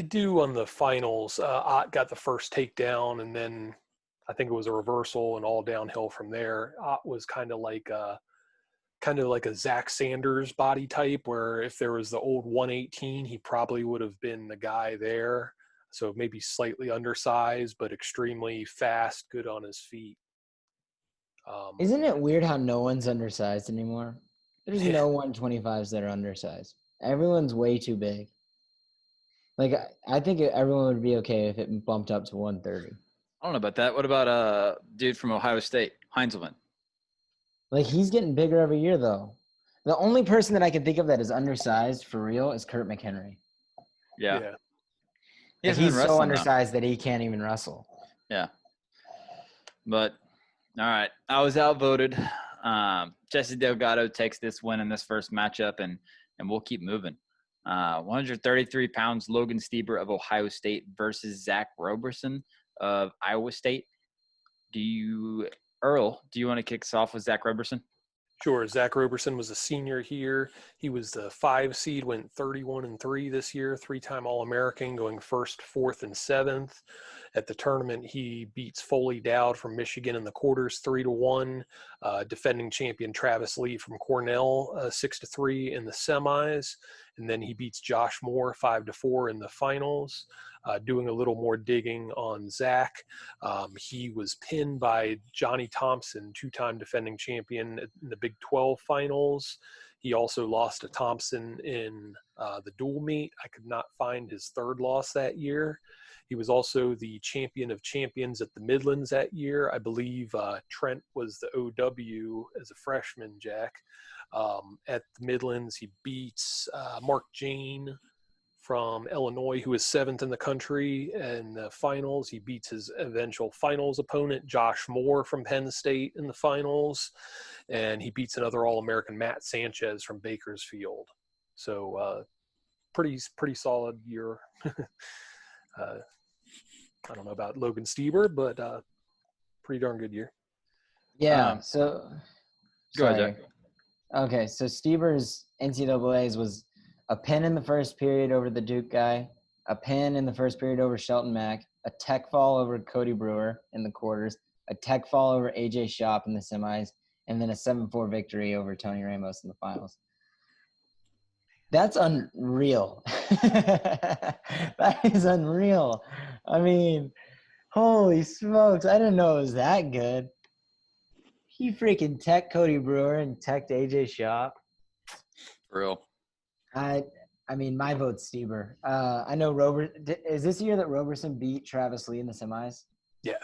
do on the finals. Ott got the first takedown, and then I think it was a reversal and all downhill from there. Ott was kind of like a Zach Sanders body type, where if there was the old 118, he probably would have been the guy there. So maybe slightly undersized, but extremely fast, good on his feet. Isn't it weird how no one's undersized anymore? There's no 125s that are undersized. Everyone's way too big. Like, I think everyone would be okay if it bumped up to 130. I don't know about that. What about dude from Ohio State, Heinzelman? Like, he's getting bigger every year, though. The only person that I can think of that is undersized for real is Kurt McHenry. Yeah. He's so undersized that he can't even wrestle. Yeah. But, all right. I was outvoted. Jessie Delgado takes this win in this first matchup, and we'll keep moving. 133 pounds, Logan Stieber of Ohio State versus Zach Roberson of Iowa State. Earl, do you want to kick us off with Zach Roberson? Sure. Zach Roberson was a senior here. He was the 5 seed, went 31-3 this year, 3-time All-American, going 1st, 4th, and 7th. At the tournament, he beats Foley Dowd from Michigan in the quarters 3-1. Defending champion Travis Lee from Cornell 6-3 in the semis. And then he beats Josh Moore 5-4 in the finals. Doing a little more digging on Zach, he was pinned by Johnny Thompson, 2-time defending champion in the Big 12 finals. He also lost to Thompson in the dual meet. I could not find his third loss that year. He was also the champion of champions at the Midlands that year. I believe Trent was the OW as a freshman, Jack. At the Midlands, he beats Mark Jane from Illinois, who is 7th in the country in the finals. He beats his eventual finals opponent, Josh Moore from Penn State, in the finals. And he beats another All-American, Matt Sanchez from Bakersfield. So pretty solid year. I don't know about Logan Stieber, but pretty darn good year. Yeah, Go ahead, Jack. Okay, so Stieber's NCAA's was a pin in the first period over the Duke guy, a pin in the first period over Shelton Mack, a tech fall over Cody Brewer in the quarters, a tech fall over AJ Shop in the semis, and then a 7-4 victory over Tony Ramos in the finals. That's unreal. That is unreal. I mean, holy smokes. I didn't know it was that good. He freaking teched Cody Brewer and teched AJ Shop. For real. I mean, my vote's Stieber. I know is this year that Roberson beat Travis Lee in the semis? Yeah.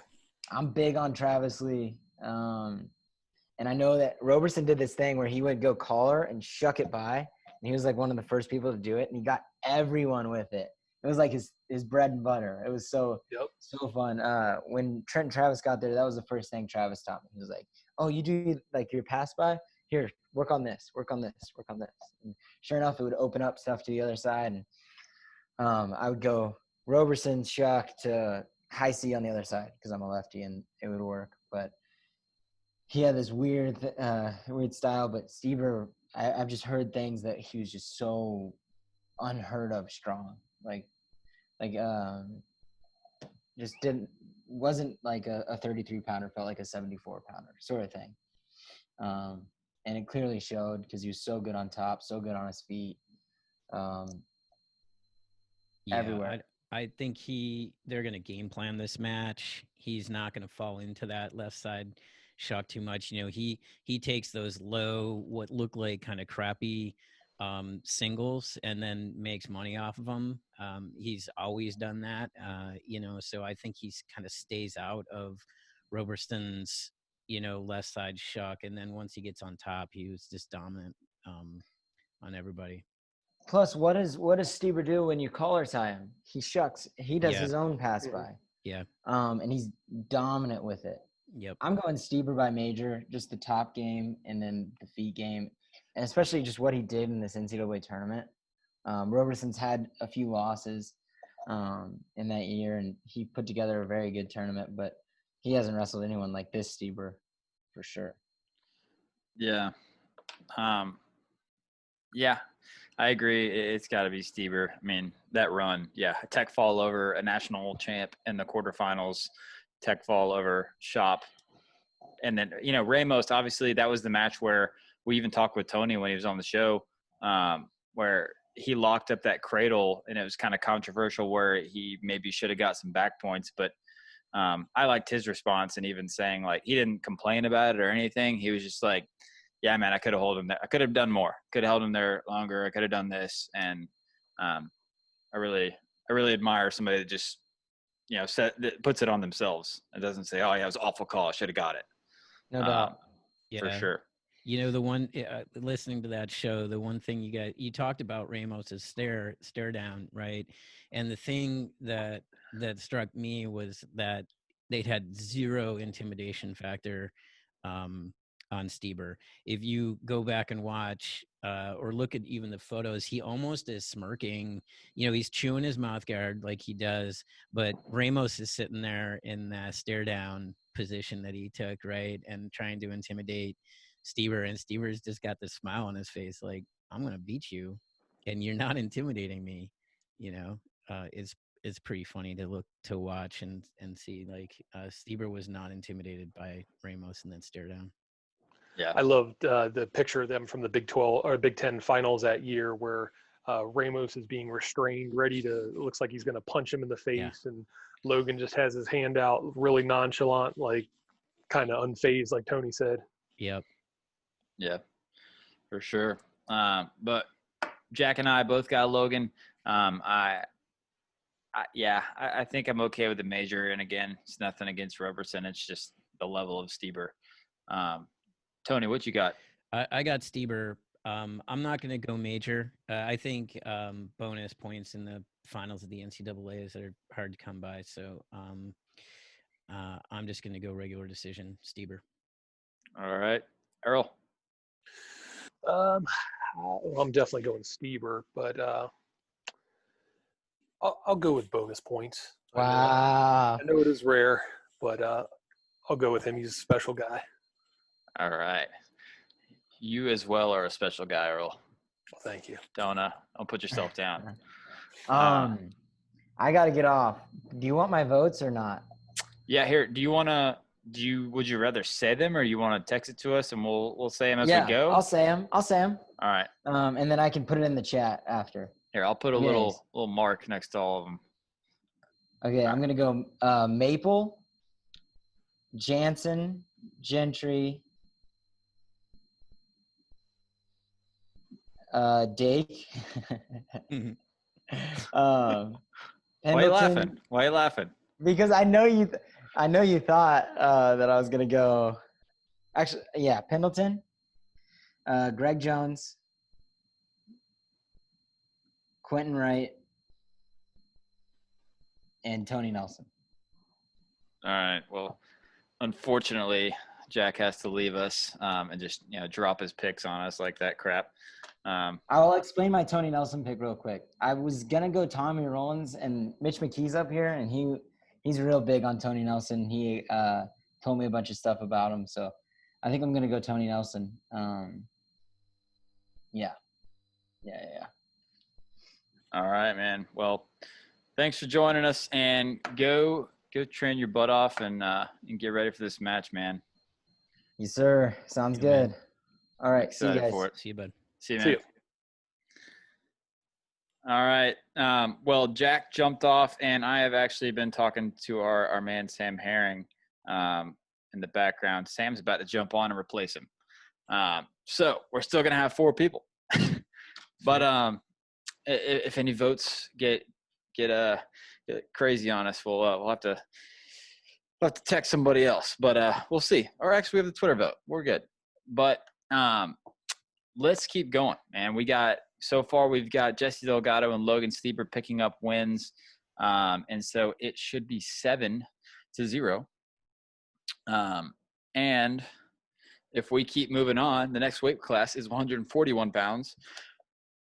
I'm big on Travis Lee. And I know that Roberson did this thing where he would go collar and shuck it by. And he was like one of the first people to do it. And he got everyone with it. It was like his bread and butter. It was so fun. When Trent and Travis got there, that was the first thing Travis taught me. He was like, oh, you do like your pass by? Here, work on this, work on this, work on this. And sure enough, it would open up stuff to the other side. And I would go Roberson, shuck to high C on the other side because I'm a lefty and it would work. But he had this weird style. But Stieber, I've just heard things that he was just so unheard of strong. Wasn't like a 33 pounder, felt like a 74 pounder sort of thing. And it clearly showed because he was so good on top, so good on his feet. Everywhere. I think they're going to game plan this match. He's not going to fall into that left side shock too much. He takes those low, what look like kind of crappy singles and then makes money off of them. He's always done that, so I think he's kind of stays out of Roberson's, left side shock. And then once he gets on top, he was just dominant on everybody. Plus, what does Stieber do when you collar tie him? He shucks. He does his own pass by. Yeah. And he's dominant with it. Yep. I'm going Stieber by major, just the top game and then the feet game, and especially just what he did in this NCAA tournament. Roberson's had a few losses in that year, and he put together a very good tournament, but he hasn't wrestled anyone like this Stieber for sure. Yeah. Yeah, I agree. It's got to be Stieber. I mean, that run, Tech fall over a national champ in the quarterfinals, Tech fall over Shop. And then, Ramos, obviously that was the match where we even talked with Tony when he was on the show, where he locked up that cradle, and it was kind of controversial where he maybe should have got some back points. But I liked his response, and even saying, like, he didn't complain about it or anything. He was just like, yeah, man, I could have held him there. I could have done more. Could have held him there longer. I could have done this. And I really admire somebody that just, that puts it on themselves. It doesn't say, oh, yeah, it was an awful call. I should have got it. No doubt. For sure. The one listening to that show, the one thing you talked about Ramos's stare down, right? And the thing that struck me was that they'd had zero intimidation factor on Stieber. If you go back and watch or look at even the photos, he almost is smirking. He's chewing his mouth guard like he does, but Ramos is sitting there in that stare down position that he took, right, and trying to intimidate Stieber, and Stieber's just got this smile on his face, like, I'm gonna beat you, and you're not intimidating me. It's pretty funny to watch and see, like, Stieber was not intimidated by Ramos in that stare down. Yeah, I loved the picture of them from the Big 12 or Big 10 finals that year, where Ramos is being restrained, it looks like he's going to punch him in the face, and Logan just has his hand out, really nonchalant, like kind of unfazed, like Tony said. Yep. Yeah, for sure. But Jack and I both got Logan. I think I'm okay with the major. And again, it's nothing against Roberson. It's just the level of Stieber. Tony, what you got? I got Stieber. I'm not going to go major. I think bonus points in the finals of the NCAAs are hard to come by. So I'm just going to go regular decision, Stieber. All right. Earl? I'm definitely going Stieber, but I'll go with bonus points. Wow. I know it is rare, but I'll go with him. He's a special guy. All right. You as well are a special guy, Earl. Well, thank you. Don't put yourself down. I got to get off. Do you want my votes or not? Yeah, here. Would you rather say them, or you want to text it to us and we'll say them as we go? I'll say them. All right. And then I can put it in the chat after. Here, I'll put a little mark next to all of them. Okay, I'm going to go Maple, Janssen, Gentry, Dake. Why are you laughing? Because I know you thought that I was gonna go. Actually, yeah, Pendleton, Greg Jones, Quentin Wright, and Tony Nelson. All right. Well, unfortunately, Jack has to leave us and just drop his picks on us like that crap. I'll explain my Tony Nelson pick real quick. I was gonna go Tommy Rollins, and Mitch McKee's up here, and he's real big on Tony Nelson. He told me a bunch of stuff about him, so I think I'm gonna go Tony Nelson. Yeah. All right, man. Well, thanks for joining us, and go train your butt off and get ready for this match, man. Yes, sir. Sounds good. Man. All right. See you guys. For it. See you, bud. See you, man. See you. All right. Well, Jack jumped off, and I have actually been talking to our man Sam Herring in the background. Sam's about to jump on and replace him. So we're still going to have 4 people. But if any votes get crazy on us, we'll have to text somebody else. But we'll see. Or actually, we have the Twitter vote. We're good. But let's keep going, man. We got so far we've got Jessie Delgado and Logan Stieber picking up wins. And so it should be 7-0. And if we keep moving on, the next weight class is 141 pounds,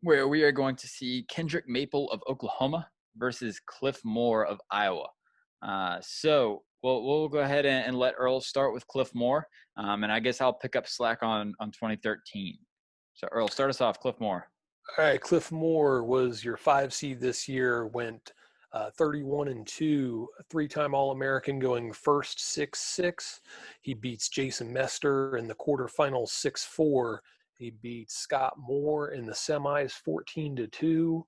where we are going to see Kendrick Maple of Oklahoma versus Cliff Moore of Iowa. So we'll go ahead and let Earl start with Cliff Moore, and I guess I'll pick up slack on 2013. So Earl, start us off. Cliff Moore. All right, Cliff Moore was your 5 seed this year, went 31-2, a 3-time All-American, going first 6-6. He beats Jason Mester in the quarterfinals 6-4. He beats Scott Moore in the semis 14-2.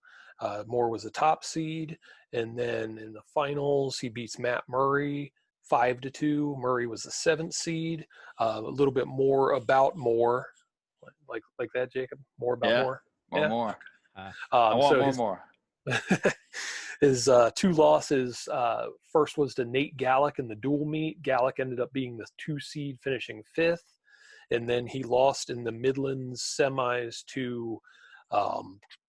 Moore was a top seed. And then in the finals, he beats Matt Murray 5-2. Murray was the 7th seed. A little bit more about Moore. Like that, Jacob? More about Moore? More. I want more. His 2 losses, first was to Nate Gallick in the dual meet. Gallick ended up being the 2 seed, finishing 5th. And then he lost in the Midlands semis to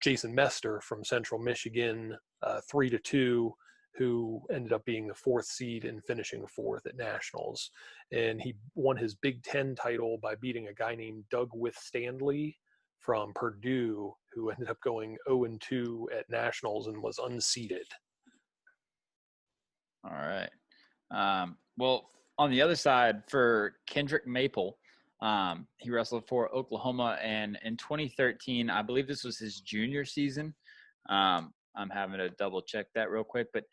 Jason Mester from Central Michigan, 3-2, who ended up being the 4th seed and finishing 4th at Nationals. And he won his Big Ten title by beating a guy named Doug Withstandley from Purdue, who ended up going 0-2 at Nationals and was unseeded. All right. Well, on the other side, for Kendrick Maple, he wrestled for Oklahoma, and in 2013, I believe this was his junior season. I'm having to double check that real quick, but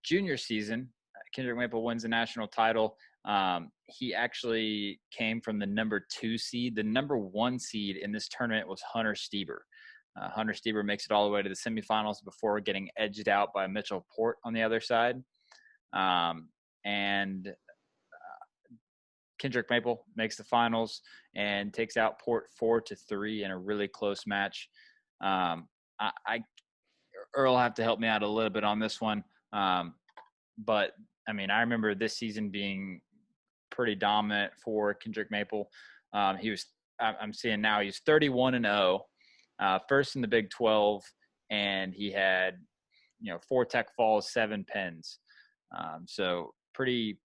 junior season, Kendrick Maple wins the national title. He actually came from the number 2 seed. The number 1 seed in this tournament was Hunter Stieber. Hunter Stieber makes it all the way to the semifinals before getting edged out by Mitchell Port on the other side. And Kendrick Maple makes the finals and takes out Port 4-3 in a really close match. Earl will have to help me out a little bit on this one. But I mean, I remember this season being pretty dominant for Kendrick Maple. I'm seeing now he's 31-0, first in the Big 12, and he had, 4 tech falls, 7 pins. So pretty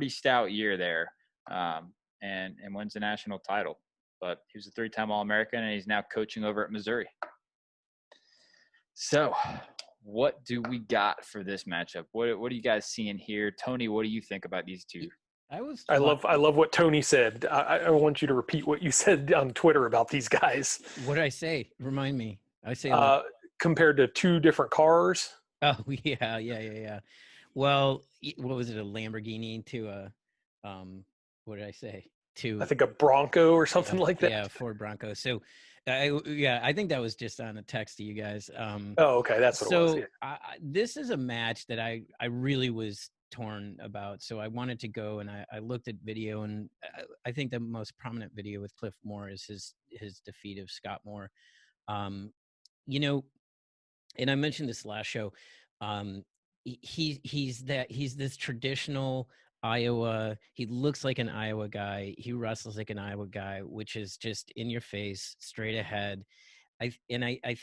stout year there, and wins the national title. But he was a 3-time All-American, and he's now coaching over at Missouri. So what do we got for this matchup? What are you guys seeing here? Tony, what do you think about these two? I love what Tony said. I want you to repeat what you said on Twitter about these guys. What did I say? Remind me. I say compared to 2 different cars. Oh yeah. Well, what was it? A Lamborghini to a what did I say? I think a Bronco or something like that. Yeah, Ford Bronco. So, I think that was just on a text to you guys. Oh, okay, that's what it was. Yeah. This is a match that I really was torn about. So I wanted to go and I looked at video, and I think the most prominent video with Cliff Moore is his defeat of Scott Moore. And I mentioned this last show. He's this traditional Iowa. He looks like an Iowa guy. He wrestles like an Iowa guy, which is just in your face, straight ahead. I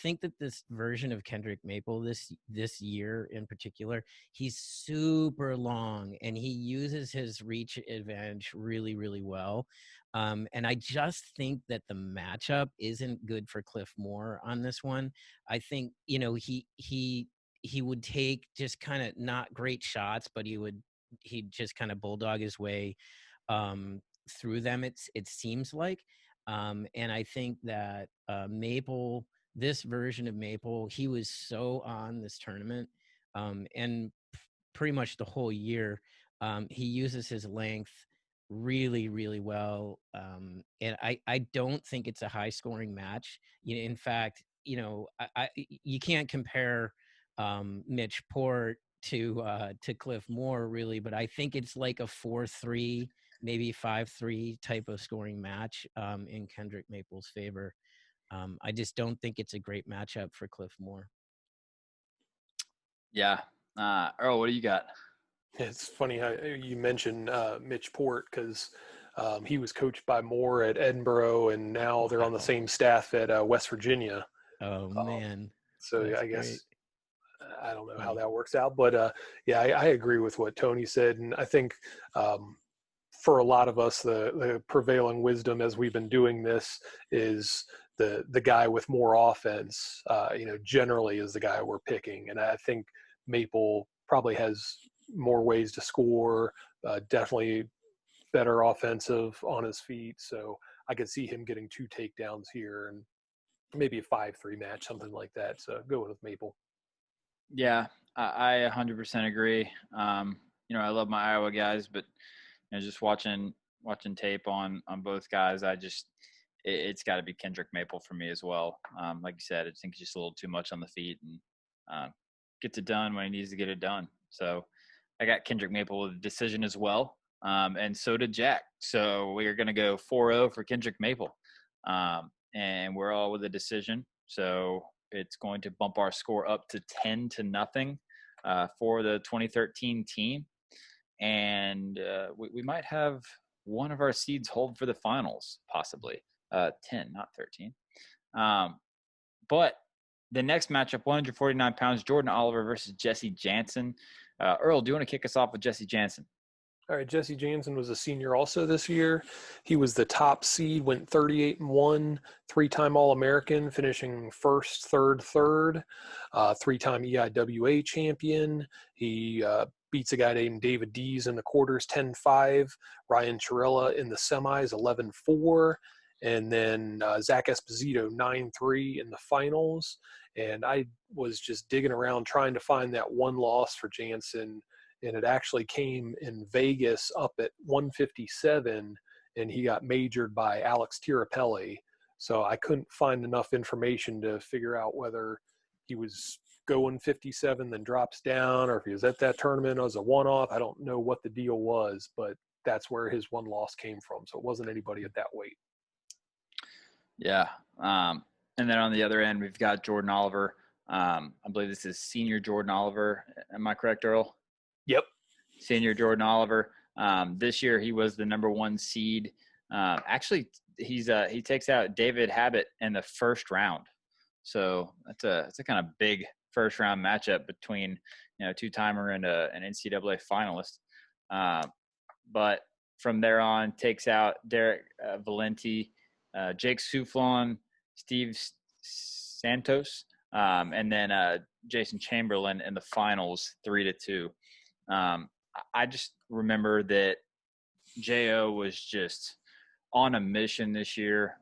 think that this version of Kendrick Maple this year in particular, he's super long and he uses his reach advantage really, really well. And I just think that the matchup isn't good for Cliff Moore on this one. I think, he would take just kind of not great shots, but he'd just kind of bulldog his way through them. It seems like. And I think that Maple, this version of Maple, he was so on this tournament, and pretty much the whole year. He uses his length really, really well, and I don't think it's a high scoring match. In fact, you can't compare Mitch Port to Cliff Moore really, but I think it's like a 4-3. Maybe 5-3 type of scoring match in Kendrick Maple's favor. I just don't think it's a great matchup for Cliff Moore. Yeah. Earl, what do you got? It's funny how you mentioned Mitch Port, because he was coached by Moore at Edinburgh, and now they're on the same staff at West Virginia. Oh man. So That's I guess great. I don't know how that works out, but yeah, I agree with what Tony said, and I think for a lot of us, the prevailing wisdom as we've been doing this is the guy with more offense. Generally is the guy we're picking, and I think Maple probably has more ways to score. Definitely better offensive on his feet, so I could see him getting 2 takedowns here and maybe a 5-3 match, something like that. So going with Maple. Yeah, I 100% agree. I love my Iowa guys, but just watching tape on both guys, it's got to be Kendrick Maple for me as well. Like you said, I think he's just a little too much on the feet and gets it done when he needs to get it done. So I got Kendrick Maple with a decision as well, and so did Jack. So we are going to go 4-0 for Kendrick Maple, and we're all with a decision. So it's going to bump our score up to 10-0 for the 2013 team. And we might have one of our seeds hold for the finals, possibly 10, not 13. But the next matchup, 149 pounds, Jordan Oliver versus Jessie Janssen. Earl, do you want to kick us off with Jessie Janssen? All right, Jessie Janssen was a senior also this year. He was the top seed, went 38-1, 3-time All-American, finishing first, third, 3-time EIWA champion. He beats a guy named David Dees in the quarters, 10-5. Ryan Chirella in the semis, 11-4. And then Zach Esposito, 9-3 in the finals. And I was just digging around trying to find that one loss for Janssen, and it actually came in Vegas up at 157, and he got majored by Alex Tirapelli. So I couldn't find enough information to figure out whether he was going 57, then drops down, or if he was at that tournament as a one-off. I don't know what the deal was, but that's where his one loss came from. So it wasn't anybody at that weight. Yeah. And then on the other end, we've got Jordan Oliver. I believe this is senior Jordan Oliver. Am I correct, Earl? Yep. Senior Jordan Oliver. This year he was the number 1 seed. Actually, he takes out David Habit in the first round. So that's a kind of big first round matchup between 2-timer and an NCAA finalist. But from there on, takes out Derrick Valenti, Jake Soufflon, Steve Santos, and then Jason Chamberlain in the finals, 3-2. I just remember that J.O. was just on a mission this year.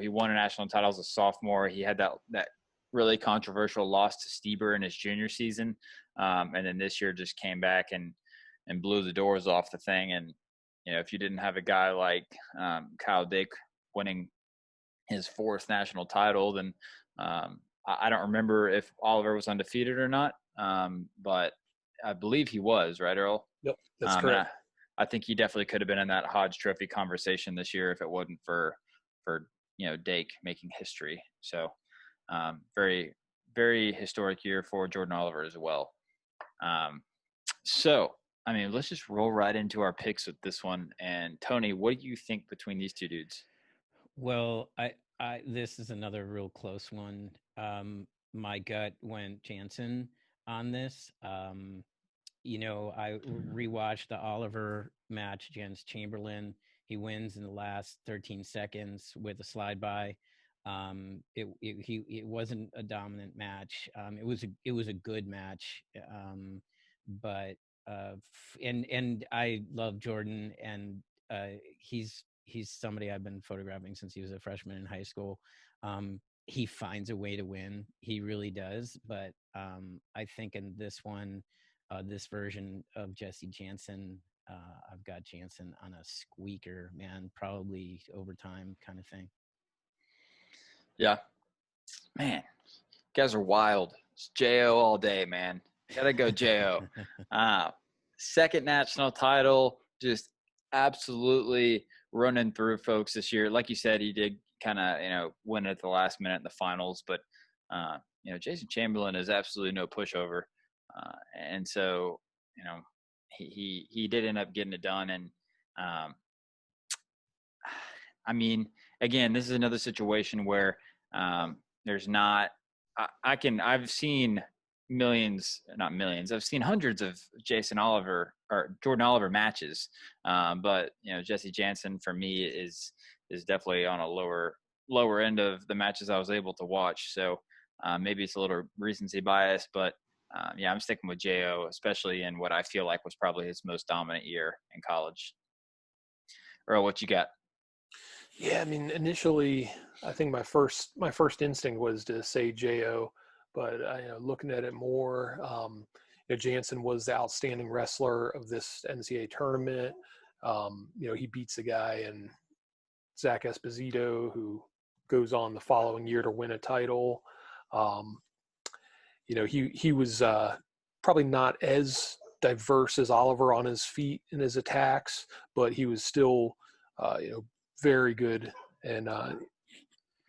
He won a national title as a sophomore. He had that really controversial loss to Stieber in his junior season. And then this year just came back and blew the doors off the thing. And, if you didn't have a guy like Kyle Dick winning his 4th national title, then I don't remember if Oliver was undefeated or not. But I believe he was, right, Earl? Yep, that's correct. I think he definitely could have been in that Hodge Trophy conversation this year if it wasn't for Dake making history. So very, very historic year for Jordan Oliver as well. So, let's just roll right into our picks with this one. And Tony, what do you think between these two dudes? Well, I this is another real close one. My gut went Janssen on this. I rewatched the Oliver match against Chamberlain. He wins in the last 13 seconds with a slide by. It wasn't a dominant match. It was a good match. But I love Jordan, and he's somebody I've been photographing since he was a freshman in high school. He finds a way to win. He really does. But I think in this one, this version of Jessie Janssen, I've got Janssen on a squeaker, man, probably overtime kind of thing. Yeah. Man, guys are wild. It's J.O. all day, man. Gotta go J.O. Second national title, just absolutely running through folks this year. Like you said, he did kind of, win at the last minute in the finals, but, Jason Chamberlain is absolutely no pushover. And so, he did end up getting it done. And, again, this is another situation where there's not. I've seen not millions. I've seen hundreds of Jason Oliver or Jordan Oliver matches, but Jesse Janssen for me is definitely on a lower end of the matches I was able to watch. So maybe it's a little recency bias, but I'm sticking with Jo, especially in what I feel like was probably his most dominant year in college. Earl, what you got? Yeah, I mean, initially, I think my first instinct was to say Jo, but looking at it more, Janssen was the outstanding wrestler of this NCAA tournament. He beats a guy in Zach Esposito, who goes on the following year to win a title. He was probably not as diverse as Oliver on his feet in his attacks, but he was still, very good. And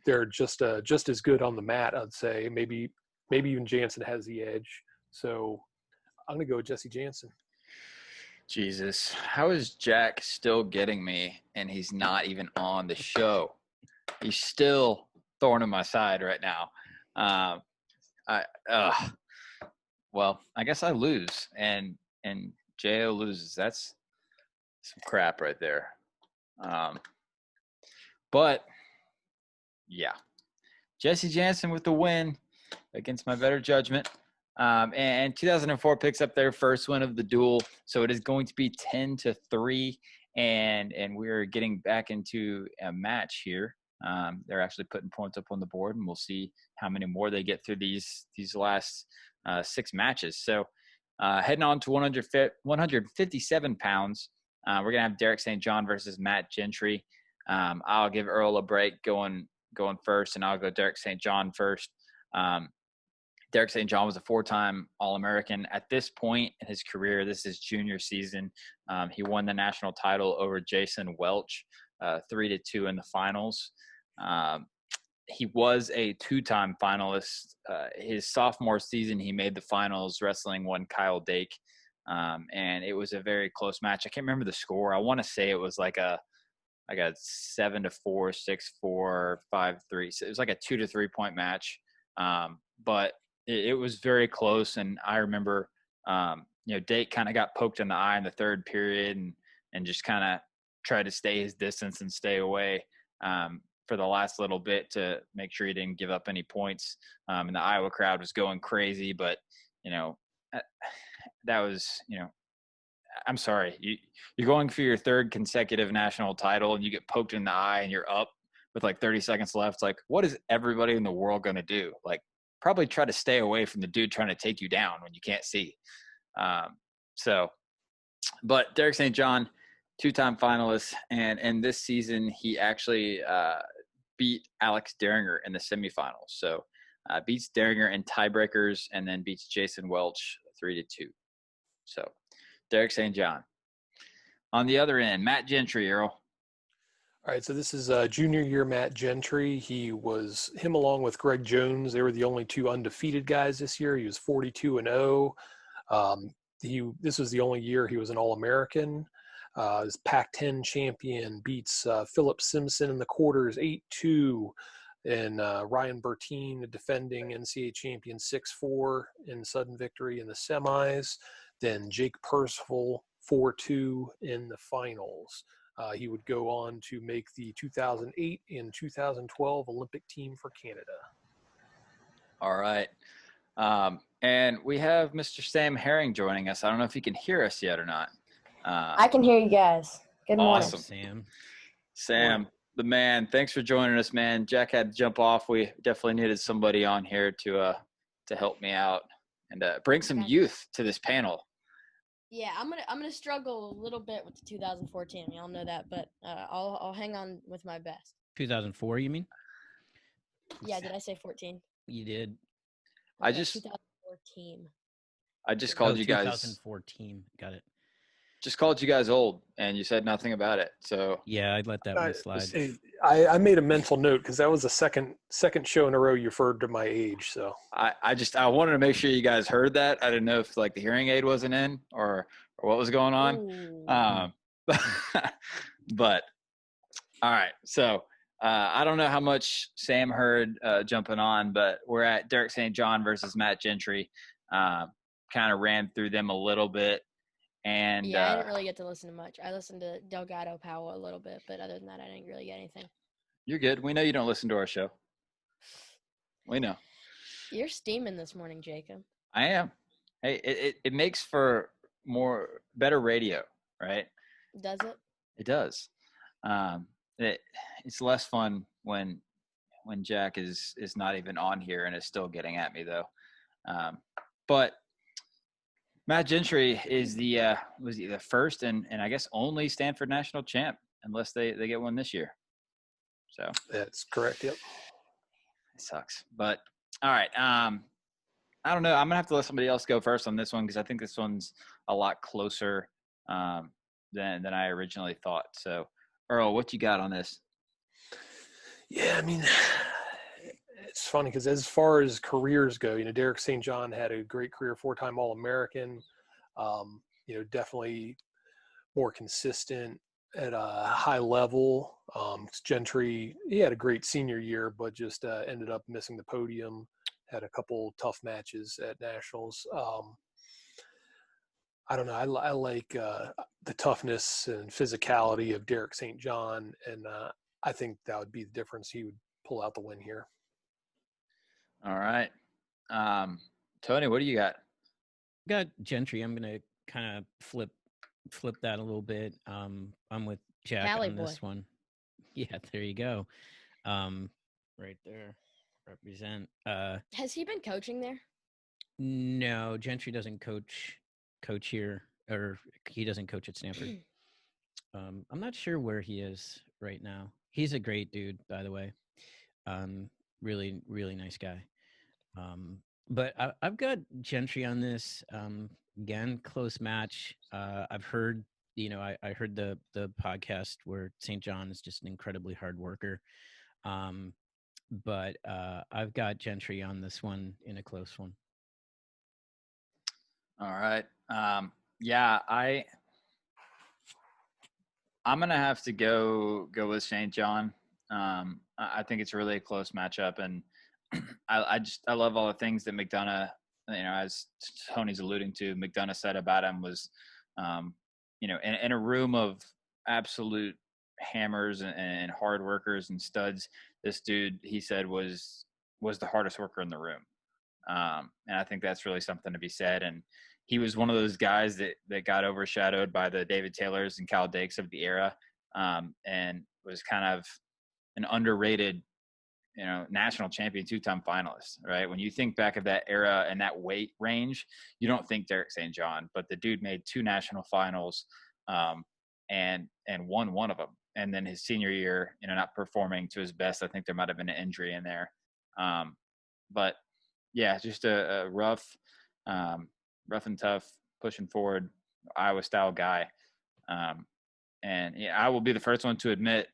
they're just as good on the mat, I'd say. Maybe even Janssen has the edge. So I'm going to go with Jesse Janssen. Jesus, how is Jack still getting me and he's not even on the show? He's still thorn in my side right now. Well, I guess I lose and Jo loses. That's some crap right there. But yeah, Jesse Janssen with the win against my better judgment. And 2004 picks up their first win of the duel. So it is going to be 10-3, and we're getting back into a match here. They're actually putting points up on the board, and we'll see how many more they get through these last 6 matches. So heading on to 157 pounds, we're going to have Derrick St. John versus Matt Gentry. I'll give Earl a break going first, and I'll go Derrick St. John first. Derrick St. John was a 4-time All-American. At this point in his career, this is junior season, he won the national title over Jason Welch, 3-2 in the finals. He was a 2-time finalist. His sophomore season, he made the finals, wrestling one Kyle Dake, and it was a very close match. I can't remember the score. I want to say it was like a 7-4, 6-4, 5-3. So it was like a 2 to 3 point match. But it was very close. And I remember, Dake kind of got poked in the eye in the third period and just kind of tried to stay his distance and stay away for the last little bit to make sure he didn't give up any points. And the Iowa crowd was going crazy, but that was, I'm sorry, you're going for your 3rd consecutive national title and you get poked in the eye and you're up with like 30 seconds left. Like, what is everybody in the world going to do? Like, probably try to stay away from the dude trying to take you down when you can't see. But Derrick St. John, 2-time finalist, and this season he actually beat Alex Derringer in the semifinals. So beats Derringer in tiebreakers and then beats Jason Welch 3-2. So Derrick St. John. On the other end, Matt Gentry, Earl. All right, so this is junior year Matt Gentry. Him along with Greg Jones, they were the only 2 undefeated guys this year. He was 42-0. This was the only year he was an All-American. His Pac-10 champion, beats Philip Simpson in the quarters 8-2, and Ryan Bertine, the defending NCAA champion, 6-4 in sudden victory in the semis. Then Jake Percival, 4-2 in the finals. He would go on to make the 2008 and 2012 Olympic team for Canada. All right. And we have Mr. Sam Herring joining us. I don't know if he can hear us yet or not. I can hear you guys. Good morning. Awesome. Sam, the man, thanks for joining us, man. Jack had to jump off. We definitely needed somebody on here to help me out and bring some youth to this panel. Yeah, I'm gonna struggle a little bit with the 2014. Y'all know that, but I'll hang on with my best. 2004, you mean? Yeah, did I say 14? You did. I just 2014. I just called you guys 2014. Got it. Just called you guys old, and you said nothing about it. So yeah, I'd let that one slide. I made a mental note because that was the second show in a row you referred to my age. So I wanted to make sure you guys heard that. I didn't know if like the hearing aid wasn't in or what was going on. But all right. So I don't know how much Sam heard jumping on, but we're at Derrick St. John versus Matt Gentry. Kind of ran through them a little bit. And yeah, I didn't really get to listen to much. I listened to Delgado Powell a little bit, but other than that, I didn't really get anything. You're good. We know you don't listen to our show. We know. You're steaming this morning, Jacob. I am. Hey, it makes for better radio, right? Does it? It does. It's less fun when Jack is not even on here and is still getting at me though. But Matt Gentry is was he the first and I guess only Stanford national champ unless they get one this year. So that's correct. Yep. It sucks, but all right. I don't know. I'm gonna have to let somebody else go first on this one because I think this one's a lot closer than I originally thought. So, Earl, what you got on this? Yeah, I mean, it's funny because as far as careers go, Derrick St. John had a great career, 4-time All-American. Definitely more consistent at a high level. Gentry, he had a great senior year, but just ended up missing the podium. Had a couple tough matches at nationals. I don't know. I like the toughness and physicality of Derrick St. John, and I think that would be the difference. He would pull out the win here. All right. Tony, what do you got? Got Gentry. I'm going to kind of flip that a little bit. I'm with Jack Cali on boy. this one. Yeah, there you go. Right there. Represent. Has he been coaching there? No, Gentry doesn't coach here, or he doesn't coach at Stanford. I'm not sure where he is right now. He's a great dude, by the way. Really, really nice guy. But I've got Gentry on this. Again, close match. I've heard, I heard the podcast where St. John is just an incredibly hard worker. But I've got Gentry on this one in a close one. All right. Yeah, I'm gonna have to go with St. John. I think it's really a close matchup, and I love all the things that Mcdonough, as Tony's alluding to, Mcdonough said about him was, in a room of absolute hammers and hard workers and studs, this dude, he said, was the hardest worker in the room. And I think that's really something to be said. And he was one of those guys that got overshadowed by the David Taylors and Cal Dakes of the era, and was kind of an underrated, national champion, 2-time finalist, right? When you think back of that era and that weight range, you don't think Derrick St. John, but the dude made 2 national finals, and won one of them. And then his senior year, not performing to his best. I think there might've been an injury in there. But yeah, just a rough and tough, pushing forward, Iowa style guy. And yeah, I will be the first one to admit,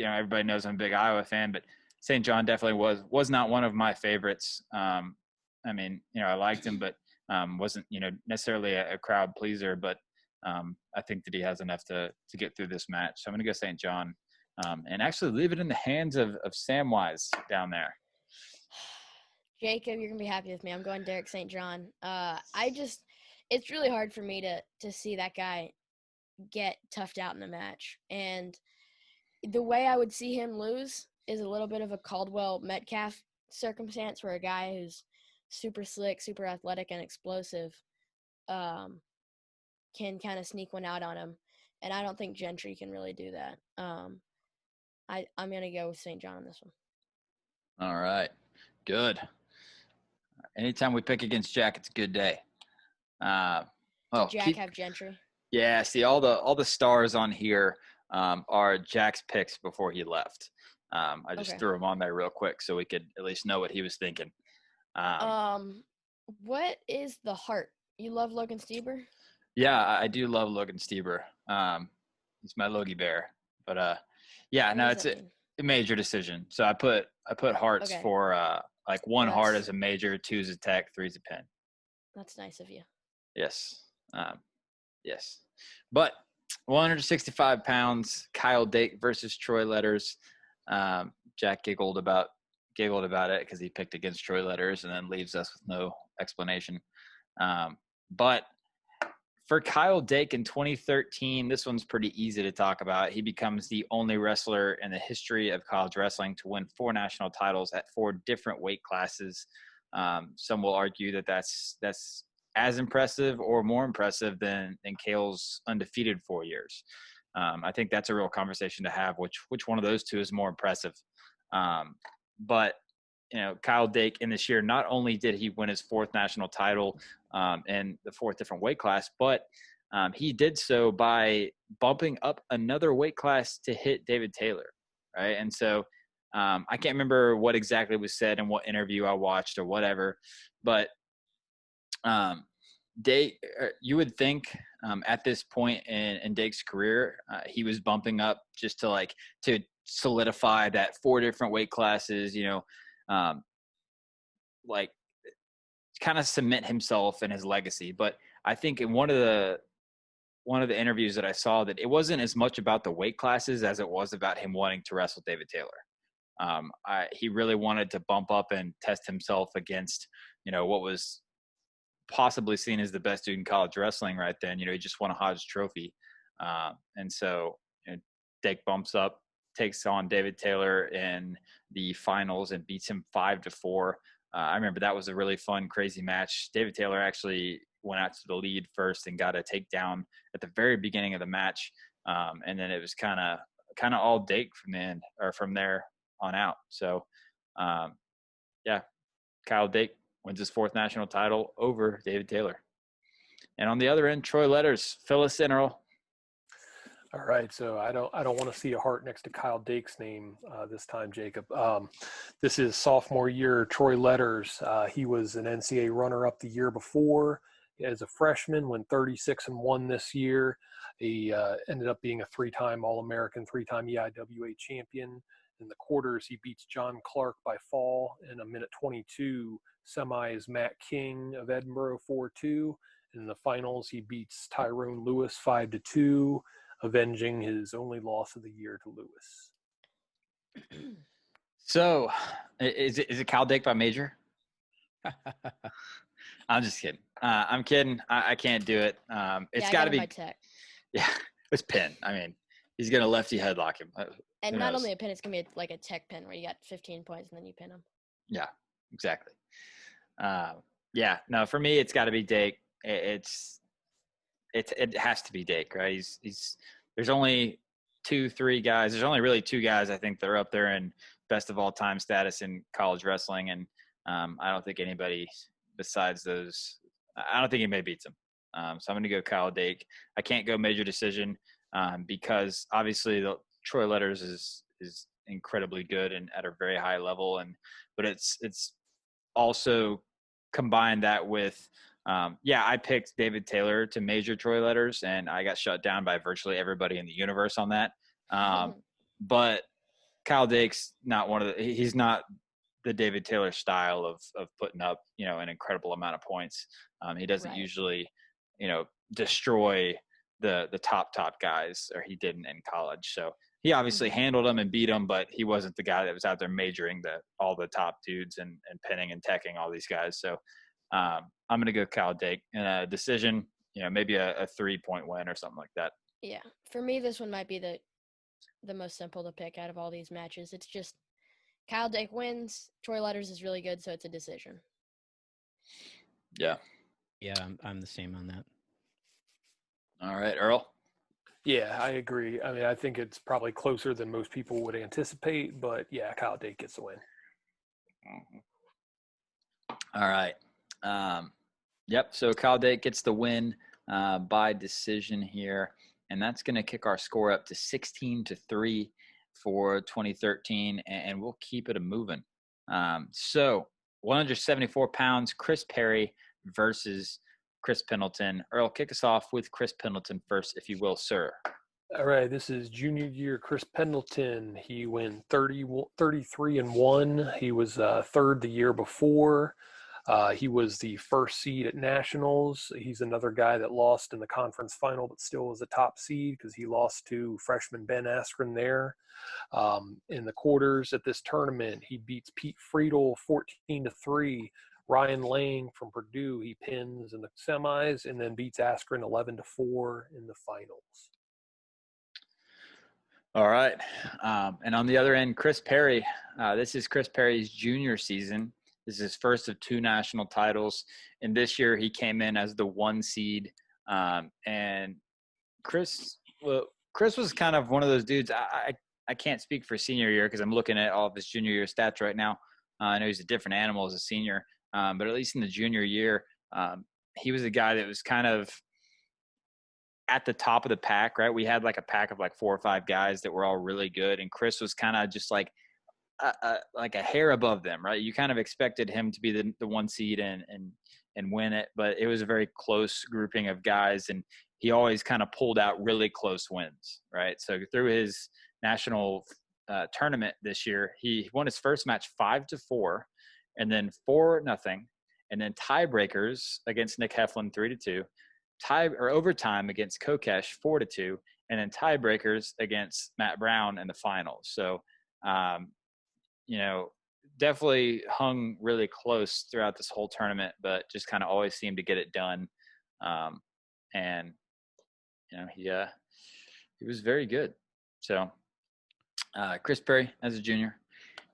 everybody knows I'm a big Iowa fan, but St. John definitely was not one of my favorites. I liked him, but wasn't, necessarily a crowd pleaser, but I think that he has enough to get through this match. So I'm going to go St. John, and actually leave it in the hands of Samwise down there. Jacob, you're going to be happy with me. I'm going Derrick St. John. It's really hard for me to see that guy get toughed out in the match. And the way I would see him lose is a little bit of a Caldwell Metcalf circumstance where a guy who's super slick, super athletic, and explosive can kind of sneak one out on him. And I don't think Gentry can really do that. I'm going to go with St. John on this one. All right. Good. Anytime we pick against Jack, it's a good day. Did Jack have Gentry? Yeah. See, all the stars on here are Jack's picks before he left. I just threw him on there real quick so we could at least know what he was thinking. What is the heart? You love Logan Stieber? Yeah, I do love Logan Stieber. He's my Logie Bear. But it's a major decision. So I put hearts for like 1 heart as a major, 2 is a tech, 3 is a pen. That's nice of you. Yes. Yes. But 165 pounds, Kyle Dake versus Troy Letters. Jack giggled about it because he picked against Troy Letters and then leaves us with no explanation. But for Kyle Dake in 2013, this one's pretty easy to talk about. He becomes the only wrestler in the history of college wrestling to win 4 national titles at 4 different weight classes. Some will argue that that's as impressive or more impressive than Cale's undefeated 4 years. I think that's a real conversation to have, which one of those two is more impressive. But Kyle Dake in this year, not only did he win his 4th national title in the 4th different weight class, but he did so by bumping up another weight class to hit David Taylor, right? And so I can't remember what exactly was said in what interview I watched or whatever, but Dake, you would think at this point in Dake's career, he was bumping up just to solidify that 4 different weight classes, kind of cement himself and his legacy. But I think in one of the interviews that I saw, that it wasn't as much about the weight classes as it was about him wanting to wrestle David Taylor. He really wanted to bump up and test himself against, what was possibly seen as the best dude in college wrestling right then. He just won a Hodge Trophy. And so Dake bumps up, takes on David Taylor in the finals and beats him 5-4. I remember that was a really fun, crazy match. David Taylor actually went out to the lead first and got a takedown at the very beginning of the match. And then it was kind of all Dake from there on out. So, Kyle Dake wins his 4th national title over David Taylor. And on the other end, Troy Letters. Fill us in, Earl. All right, so I don't want to see a heart next to Kyle Dake's name this time, Jacob. This is sophomore year Troy Letters. He was an NCAA runner-up the year before. As a freshman, went 36-1 this year. He ended up being a 3-time All-American, 3-time EIWA champion. In the quarters, he beats John Clark by fall. In a minute 22, semis Matt King of Edinburgh 4-2. In the finals, he beats Tyrone Lewis 5-2. Avenging his only loss of the year to Lewis. So, is it Kyle Dake by major? I'm just kidding. I'm kidding. I can't do it. It's got to be. Tech. Yeah, it's pin. I mean, he's gonna lefty headlock him. And not only a pin, it's gonna be like a tech pin where you got 15 points and then you pin him. Yeah, exactly. No, for me, it's got to be Dake. It has to be Dake, right? There's only 2-3 guys. There's only really 2 guys I think that are up there in best of all time status in college wrestling, and I don't think anybody besides those. I don't think anybody beats him. So I'm going to go Kyle Dake. I can't go major decision because obviously the Troy Letters is incredibly good and at a very high level, but it's also combined that with. I picked David Taylor to major Troy Letters, and I got shut down by virtually everybody in the universe on that. But Kyle Dake's not he's not the David Taylor style of putting up, an incredible amount of points. He doesn't usually, destroy the top guys, or he didn't in college. So he obviously handled them and beat them, but he wasn't the guy that was out there majoring all the top dudes and pinning and teching all these guys. So, I'm going to go Kyle Dake in a decision, maybe a 3-point win or something like that. Yeah. For me, this one might be the most simple to pick out of all these matches. It's just Kyle Dake wins. Troy Letters is really good, so it's a decision. Yeah. Yeah, I'm the same on that. All right, Earl. Yeah, I agree. I mean, I think it's probably closer than most people would anticipate, but yeah, Kyle Dake gets the win. All right. So Kyle Dake gets the win by decision here, and that's going to kick our score up to 16-3 for 2013, and we'll keep it moving. So 174 pounds, Chris Perry versus Chris Pendleton. Earl, kick us off with Chris Pendleton first, if you will, sir. All right, this is junior year Chris Pendleton. He went 33-1. He was third the year before. He was the first seed at Nationals. He's another guy that lost in the conference final, but still was a top seed because he lost to freshman Ben Askren there. In the quarters at this tournament, he beats Pete Friedel 14-3. Ryan Lang from Purdue, he pins in the semis and then beats Askren 11-4 in the finals. All right. And on the other end, Chris Perry. This is Chris Perry's junior season. This is his first of 2 national titles. And this year he came in as the 1 seed. And Chris was kind of one of those dudes. I can't speak for senior year because I'm looking at all of his junior year stats right now. I know he's a different animal as a senior. But at least in the junior year, he was a guy that was kind of at the top of the pack, right? We had like a pack of like 4 or 5 guys that were all really good. And Chris was kind of just like a hair above them, right? You kind of expected him to be the 1 seed and win it, but it was a very close grouping of guys. And he always kind of pulled out really close wins, right? So through his national tournament this year, he won his first match 5-4 and then 4-0, and then tiebreakers against Nick Heflin 3-2. Overtime against Kokesh 4-2, and then tiebreakers against Matt Brown in the finals. So, definitely hung really close throughout this whole tournament, but just kind of always seemed to get it done. He was very good. So, Chris Perry as a junior.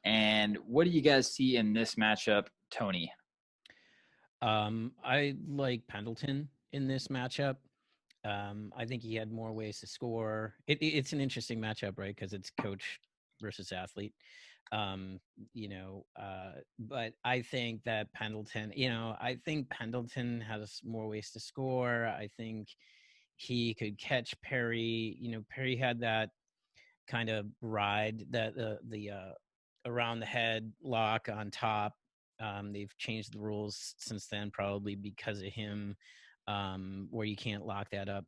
And what do you guys see in this matchup, Tony? I like Pendleton in this matchup. I think he had more ways to score. It's an interesting matchup, right? Because it's coach versus athlete. But I think that Pendleton, has more ways to score. I think he could catch Perry. Perry had that kind of ride, that the around the head lock on top. They've changed the rules since then, probably because of him, where you can't lock that up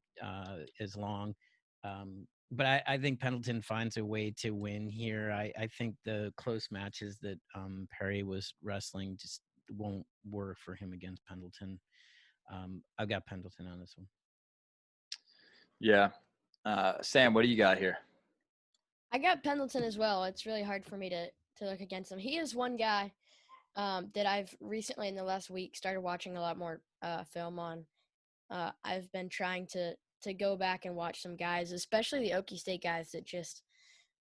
as long. But I think Pendleton finds a way to win here. I think the close matches that Perry was wrestling just won't work for him against Pendleton. I've got Pendleton on this one. Yeah. Sam, what do you got here? I got Pendleton as well. It's really hard for me to look against him. He is one guy that I've recently, in the last week, started watching a lot more film on. I've been trying to go back and watch some guys, especially the Okie State guys that just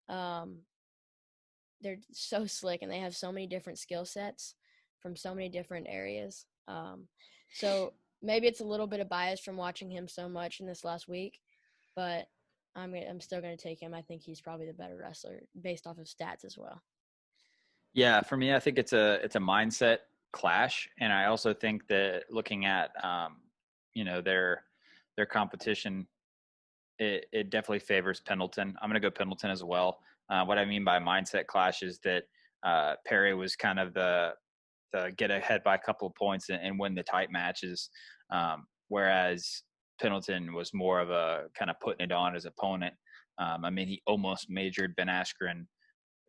they're so slick and they have so many different skill sets from so many different areas. So maybe it's a little bit of bias from watching him so much in this last week, but I'm still going to take him. I think he's probably the better wrestler based off of stats as well. Yeah, for me, I think it's a mindset clash, and I also think that looking at their competition, it definitely favors Pendleton. I'm going to go Pendleton as well. What I mean by mindset clash is that Perry was kind of the get ahead by a couple of points and win the tight matches, whereas Pendleton was more of a kind of putting it on his opponent. He almost majored Ben Askren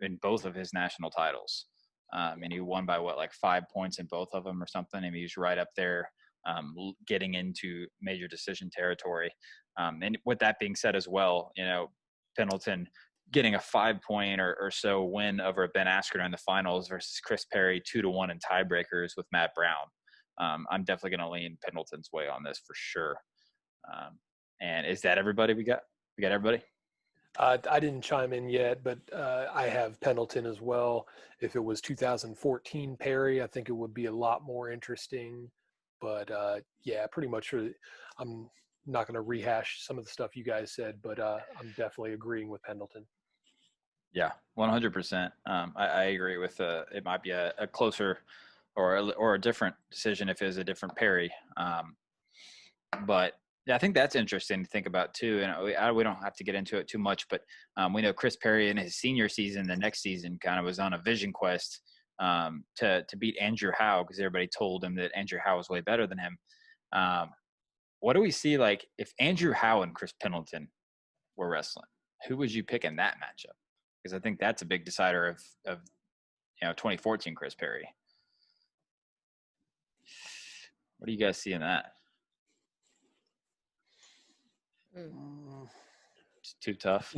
in both of his national titles. And he won by 5 points in both of them or something. And he was right up there getting into major decision territory. And with that being said as well, Pendleton getting a 5-point or so win over Ben Askren in the finals versus Chris Perry 2-1 in tiebreakers with Matt Brown. I'm definitely going to lean Pendleton's way on this for sure. And is that everybody we got? We got everybody? I didn't chime in yet, but I have Pendleton as well. If it was 2014 Perry, I think it would be a lot more interesting. But pretty much I'm not going to rehash some of the stuff you guys said, but I'm definitely agreeing with Pendleton. Yeah, 100%. I agree with it might be a closer or a different decision if it was a different Perry. But yeah, I think that's interesting to think about too. And we don't have to get into it too much, but we know Chris Perry in his senior season, the next season, kind of was on a vision quest to beat Andrew Howe because everybody told him that Andrew Howe was way better than him. What do we see if Andrew Howe and Chris Pendleton were wrestling? Who would you pick in that matchup? Because I think that's a big decider of 2014 Chris Perry. What do you guys see in that? It's too tough.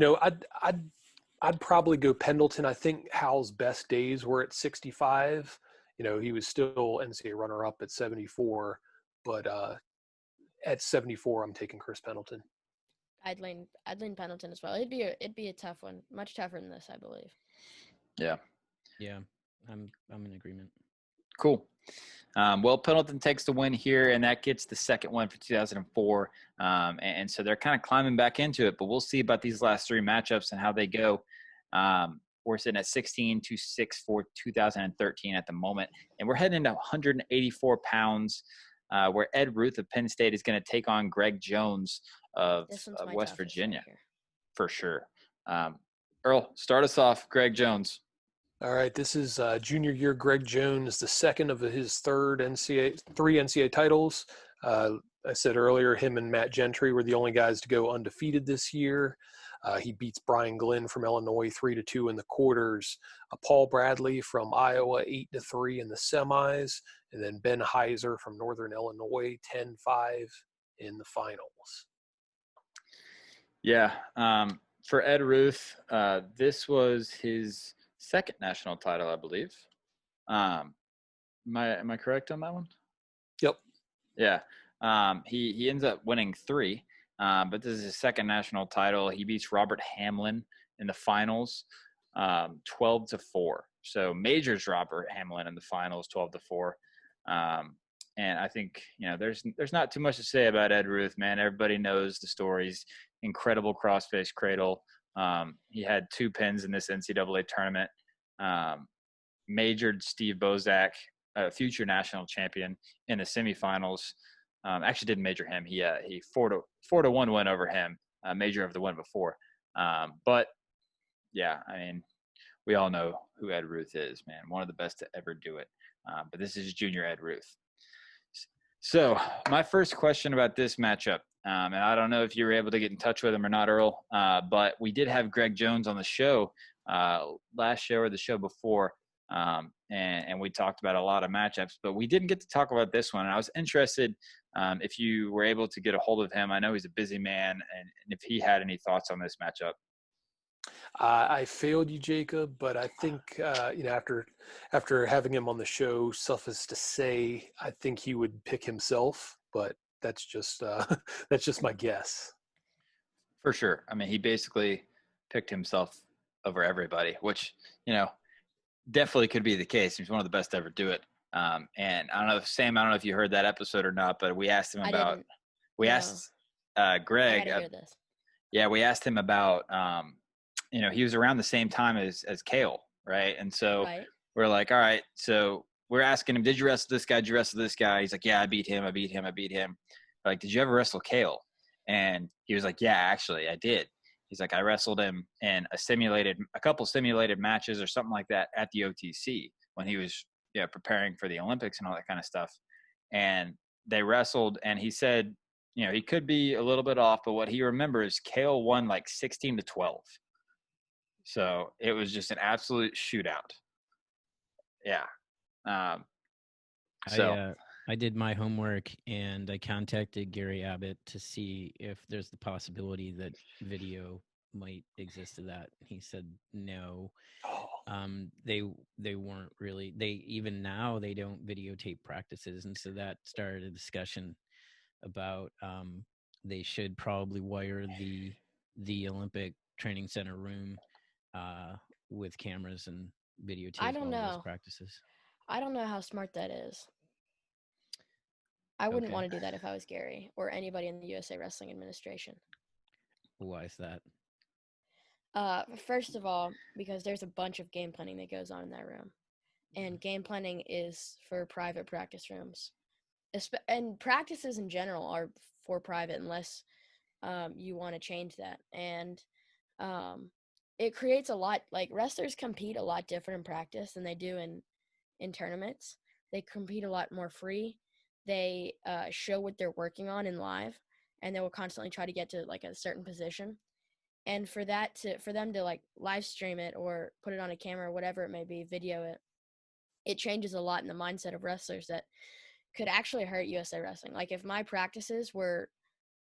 I'd probably go Pendleton. I think Hal's best days were at 65. He was still NCAA runner-up at 74, but at 74, I'm taking Chris Pendleton. I'd lean Pendleton as well. It'd be a tough one, much tougher than this, I believe. Yeah. Yeah, I'm in agreement. Cool. Well, Pendleton takes the win here, and that gets the second one for 2004. And so they're kind of climbing back into it, but we'll see about these last three matchups and how they go. We're sitting at 16-6 for 2013 at the moment, and we're heading into 184 pounds, where Ed Ruth of Penn State is going to take on Greg Jones of West Virginia, right, for sure. Earl, start us off. Greg Jones. All right, this is junior year Greg Jones, the second of his three NCAA titles. I said earlier, him and Matt Gentry were the only guys to go undefeated this year. He beats Brian Glenn from Illinois 3-2 in the quarters, Paul Bradley from Iowa 8-3 in the semis, and then Ben Heiser from Northern Illinois 10-5 in the finals. Yeah, for Ed Ruth, this was his second national title, I believe. Am I correct on that one? Yep. Yeah. He ends up winning 3, but this is his second national title. He beats Robert Hamlin in the finals, 12-4. So majors Robert Hamlin in the finals, 12-4. And I think, there's not too much to say about Ed Ruth, man. Everybody knows the stories. Incredible crossface cradle. He had 2 pins in this NCAA tournament. Majored Steve Bozak, future national champion, in the semifinals. Actually didn't major him. He 4-1 win over him, major of the one before. But yeah, I mean, we all know who Ed Ruth is, man. One of the best to ever do it. But this is junior Ed Ruth. So my first question about this matchup, and I don't know if you were able to get in touch with him or not, Earl, but we did have Greg Jones on the show last show or the show before, and we talked about a lot of matchups, but we didn't get to talk about this one. And I was interested if you were able to get a hold of him. I know he's a busy man, and if he had any thoughts on this matchup. I failed you, Jacob, but I think after having him on the show, suffice to say, I think he would pick himself. But that's just my guess. For sure. I mean, he basically picked himself over everybody, which definitely could be the case. He's one of the best to ever do it. And I don't know, Sam, I don't know if you heard that episode or not, but we asked him about. Asked Greg. Yeah, we asked him about. He was around the same time as Kale, right? And so we're like, all right. So we're asking him, did you wrestle this guy? Did you wrestle this guy? He's like, yeah, I beat him. We're like, did you ever wrestle Kale? And he was like, yeah, actually, I did. He's like, I wrestled him in a couple simulated matches or something like that at the OTC when he was preparing for the Olympics and all that kind of stuff. And they wrestled, and he said, he could be a little bit off, but what he remembers, Kale won like 16-12. So it was just an absolute shootout. Yeah. I did my homework, and I contacted Gary Abbott to see if there's the possibility that video might exist of that. He said no. They weren't really. Even now they don't videotape practices, and so that started a discussion about they should probably wire the Olympic Training Center room with cameras and videotape all those practices. I don't know how smart that is. I wouldn't want to do that if I was Gary or anybody in the USA Wrestling Administration. Why is that? First of all, because there's a bunch of game planning that goes on in that room. And game planning is for private practice rooms. And practices in general are for private unless you want to change that. And it creates a lot, like wrestlers compete a lot different in practice than they do in tournaments. They compete a lot more free. They show what they're working on in live, and they will constantly try to get to like a certain position. And for them to like live stream it or put it on a camera or whatever it may be, video it changes a lot in the mindset of wrestlers that could actually hurt USA Wrestling. Like if my practices were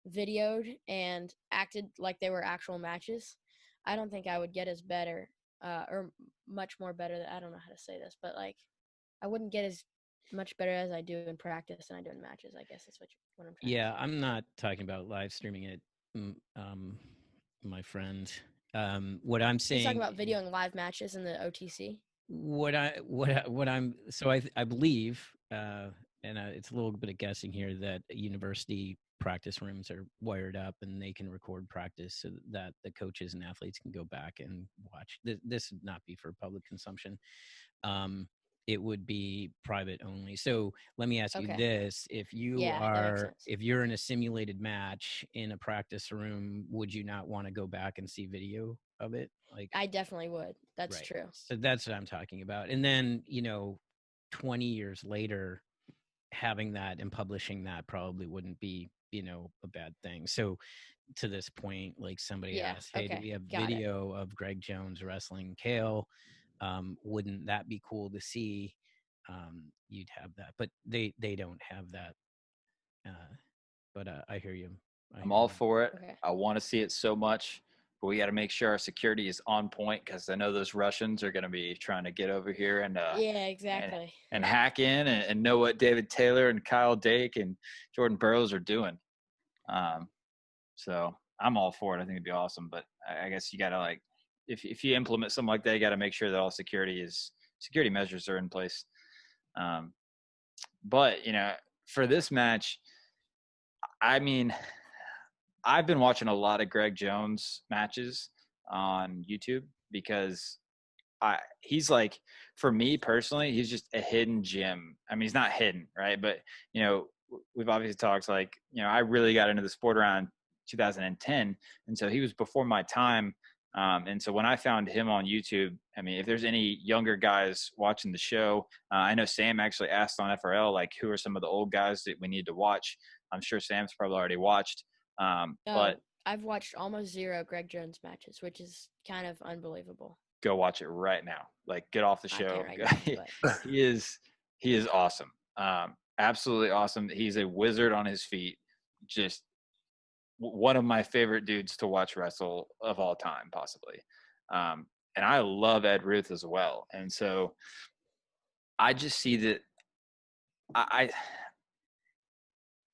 videoed and acted like they were actual matches, I don't think I would get as better or much more better. I don't know how to say this, but like I wouldn't get as much better as I do in practice than I do in matches, I guess is what I'm trying Yeah, to say. I'm not talking about live streaming it, my friend. What I'm He's talking saying, about videoing live matches in the OTC. I believe, and it's a little bit of guessing here, that university practice rooms are wired up and they can record practice so that the coaches and athletes can go back and watch. This would not be for public consumption. It would be private only. So let me ask you Okay. this: if Yeah, that makes sense. if you're in a simulated match in a practice room, would you not want to go back and see video of it? Like, I definitely would. That's right. true. So that's what I'm talking about. And then, 20 years later, having that and publishing that probably wouldn't be, a bad thing. So to this point, like somebody Yeah, asked, hey, do okay, we have got it. video of Greg Jones wrestling Kale? Wouldn't that be cool to see? You'd have that, but they don't have that. But I hear you. I'm all for it. Okay. I want to see it so much, but we got to make sure our security is on point because I know those Russians are going to be trying to get over here and Yeah, exactly. and hack in and know what David Taylor and Kyle Dake and Jordan Burroughs are doing. So I'm all for it. I think it'd be awesome, but I guess you got to if you implement something like that, you got to make sure that all security measures are in place. But for this match, I mean, I've been watching a lot of Greg Jones matches on YouTube because he's like, for me personally, he's just a hidden gem. I mean, he's not hidden, right? But, we've obviously talked like, I really got into the sport around 2010. And so he was before my time. And so when I found him on YouTube, I mean, if there's any younger guys watching the show, I know Sam actually asked on FRL, like, who are some of the old guys that we need to watch? I'm sure Sam's probably already watched. But I've watched almost 0 Greg Jones matches, which is kind of unbelievable. Go watch it right now. Like, get off the show. I can't right now, but. He is awesome. Absolutely awesome. He's a wizard on his feet. Just one of my favorite dudes to watch wrestle of all time, possibly. And I love Ed Ruth as well. And so I just see that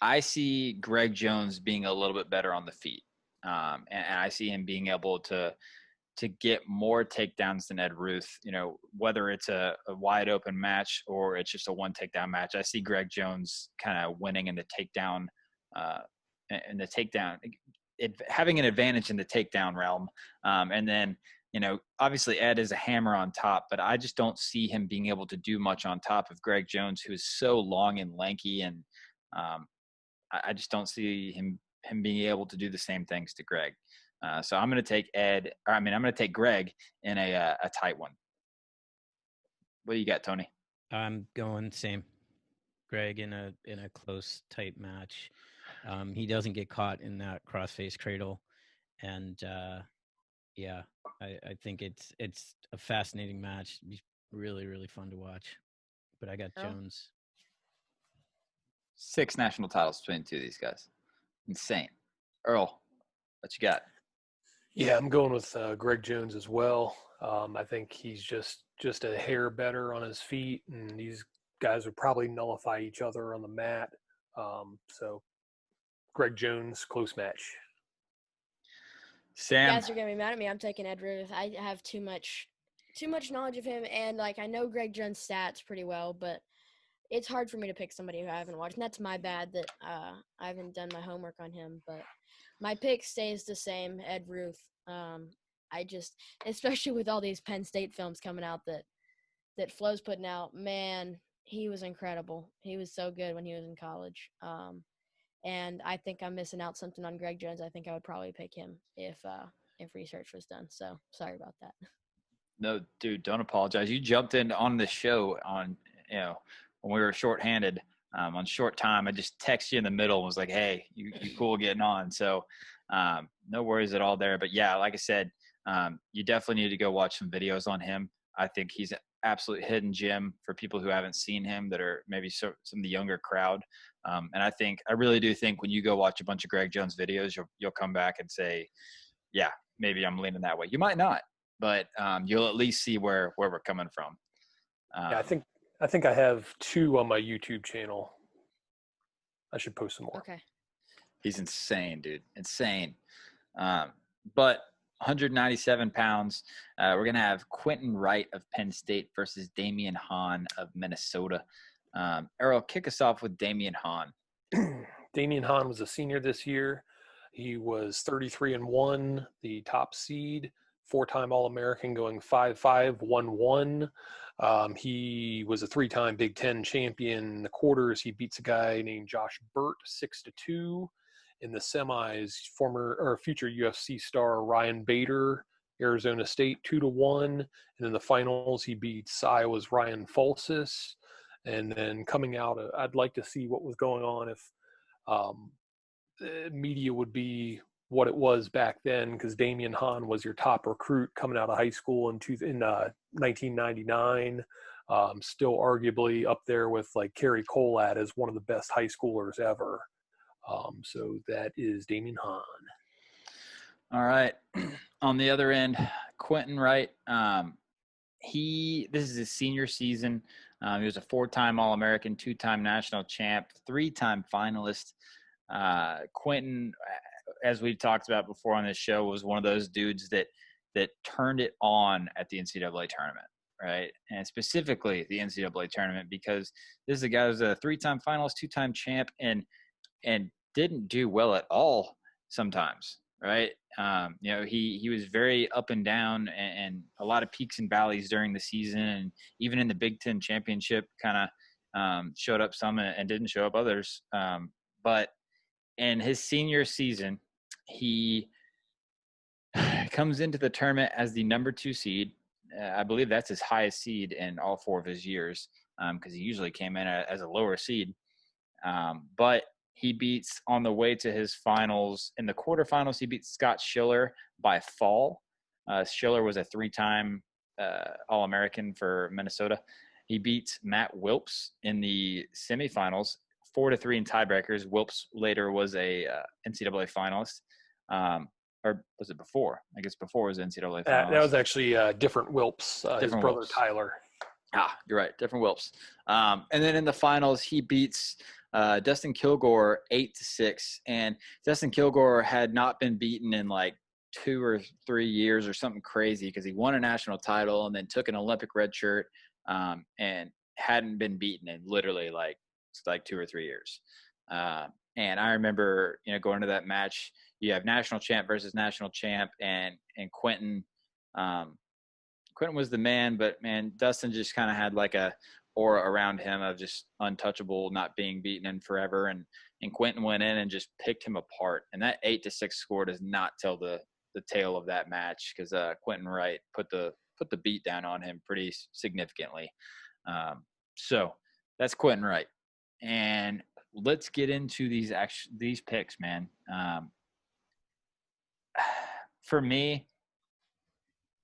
I see Greg Jones being a little bit better on the feet. And I see him being able to get more takedowns than Ed Ruth, whether it's a wide open match or it's just a one takedown match. I see Greg Jones kind of winning in the takedown, having an advantage in the takedown realm. And then, obviously Ed is a hammer on top, but I just don't see him being able to do much on top of Greg Jones, who is so long and lanky. And I just don't see him being able to do the same things to Greg. So I'm going to take I'm going to take Greg in a tight one. What do you got, Tony? I'm going same. Greg in a close, tight match. He doesn't get caught in that crossface cradle, and I think it's a fascinating match. It'd be really, really fun to watch. But I got Earl? Jones. 6 national titles between the two of these guys. Insane. Earl, what you got? Yeah, I'm going with Greg Jones as well. I think he's just a hair better on his feet, and these guys would probably nullify each other on the mat. So Greg Jones, close match. Sam. You guys are gonna be mad at me. I'm taking Ed Ruth. I have too much knowledge of him, and like I know Greg Jones' stats pretty well, but it's hard for me to pick somebody who I haven't watched. And that's my bad that I haven't done my homework on him. But my pick stays the same, Ed Ruth. I just, especially with all these Penn State films coming out that Flo's putting out, man, he was incredible. He was so good when he was in college. And I think I'm missing out something on Greg Jones. I think I would probably pick him if research was done. So sorry about that. No, dude, don't apologize. You jumped in on the show on, when we were shorthanded on short time. I just texted you in the middle and was like, hey, you cool getting on. So no worries at all there. But yeah, like I said, you definitely need to go watch some videos on him. I think he's absolute hidden gem for people who haven't seen him that are maybe some of the younger crowd. And I really do think when you go watch a bunch of Greg Jones videos, you'll come back and say, yeah, maybe I'm leaning that way. You might not, but you'll at least see where we're coming from. Yeah, I think I have 2 on my YouTube channel. I should post some more. Okay. He's insane, dude. Insane. But 197 pounds. We're going to have Quentin Wright of Penn State versus Damian Hahn of Minnesota. Earl, kick us off with Damian Hahn. Damian Hahn was a senior this year. He was 33-1, the top seed, 4-time All-American, going 5-5, 1-1. He was a 3-time Big Ten champion. In the quarters, he beats a guy named Josh Burt 6-2. In the semis, future UFC star Ryan Bader, Arizona State 2-1. And in the finals, he beats Iowa's Ryan Fulsis. And then coming out, I'd like to see what was going on if media would be what it was back then, because Damian Hahn was your top recruit coming out of high school in 1999. Still arguably up there with like Kerry Colat as one of the best high schoolers ever. So that is Damian Hahn. All right. On the other end, Quentin Wright. This is his senior season. He was a 4-time All-American, 2-time national champ, 3-time finalist. Quentin, as we've talked about before on this show, was one of those dudes that turned it on at the NCAA tournament, right? And specifically the NCAA tournament, because this is a guy who's a 3-time finalist, 2-time champ, and didn't do well at all sometimes, right? He was very up and down and a lot of peaks and valleys during the season, and even in the Big Ten championship kind of showed up some and didn't show up others. But in his senior season, he comes into the tournament as the number 2 seed. I believe that's his highest seed in all 4 of his years, because he usually came in as a lower seed. But he beats, on the way to his finals, in the quarterfinals, he beats Scott Schiller by fall. Schiller was a 3-time All-American for Minnesota. He beats Matt Wilps in the semifinals, 4-3 in tiebreakers. Wilps later was a NCAA finalist. Or was it before? I guess before was NCAA finalist. That was actually different Wilps, his brother Wilps. Tyler. You're right. Different Wilps. And then in the finals, he beats Dustin Kilgore 8-6. And Dustin Kilgore had not been beaten in like 2 or 3 years or something crazy, because he won a national title and then took an Olympic red shirt and hadn't been beaten in literally like 2 or 3 years. And I remember, going to that match, you have national champ versus national champ, and Quentin. Quentin was the man, but man, Dustin just kind of had like a aura around him of just untouchable, not being beaten in forever. And Quentin went in and just picked him apart. And that 8-6 score does not tell the tale of that match, because Quentin Wright put the beat down on him pretty significantly. So that's Quentin Wright. And let's get into these picks, man. For me,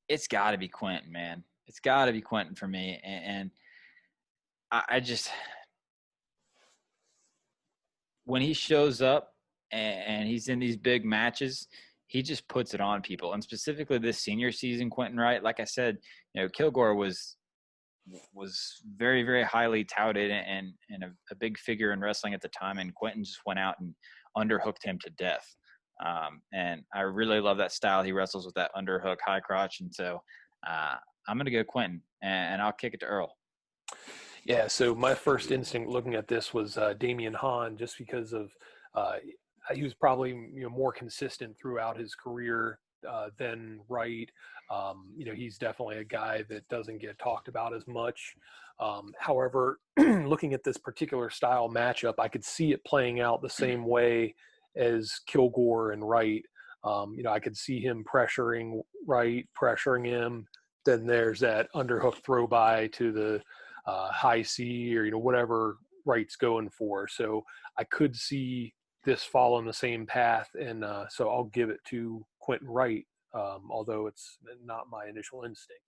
it's got to be Quentin, man. It's got to be Quentin for me. And I just – when he shows up and he's in these big matches, he just puts it on people. And specifically this senior season, Quentin Wright, like I said, Kilgore was very, very highly touted and a big figure in wrestling at the time. And Quentin just went out and underhooked him to death. And I really love that style. He wrestles with that underhook high crotch. And so I'm going to go Quentin, and I'll kick it to Earl. Yeah, so my first instinct looking at this was Damian Hahn, just because of he was probably more consistent throughout his career than Wright. He's definitely a guy that doesn't get talked about as much. However, looking at this particular style matchup, I could see it playing out the same way as Kilgore and Wright. I could see him pressuring Wright, pressuring him. Then there's that underhook throw by to the high C or whatever Wright's going for. So I could see this following the same path, and so I'll give it to Quentin Wright, although it's not my initial instinct.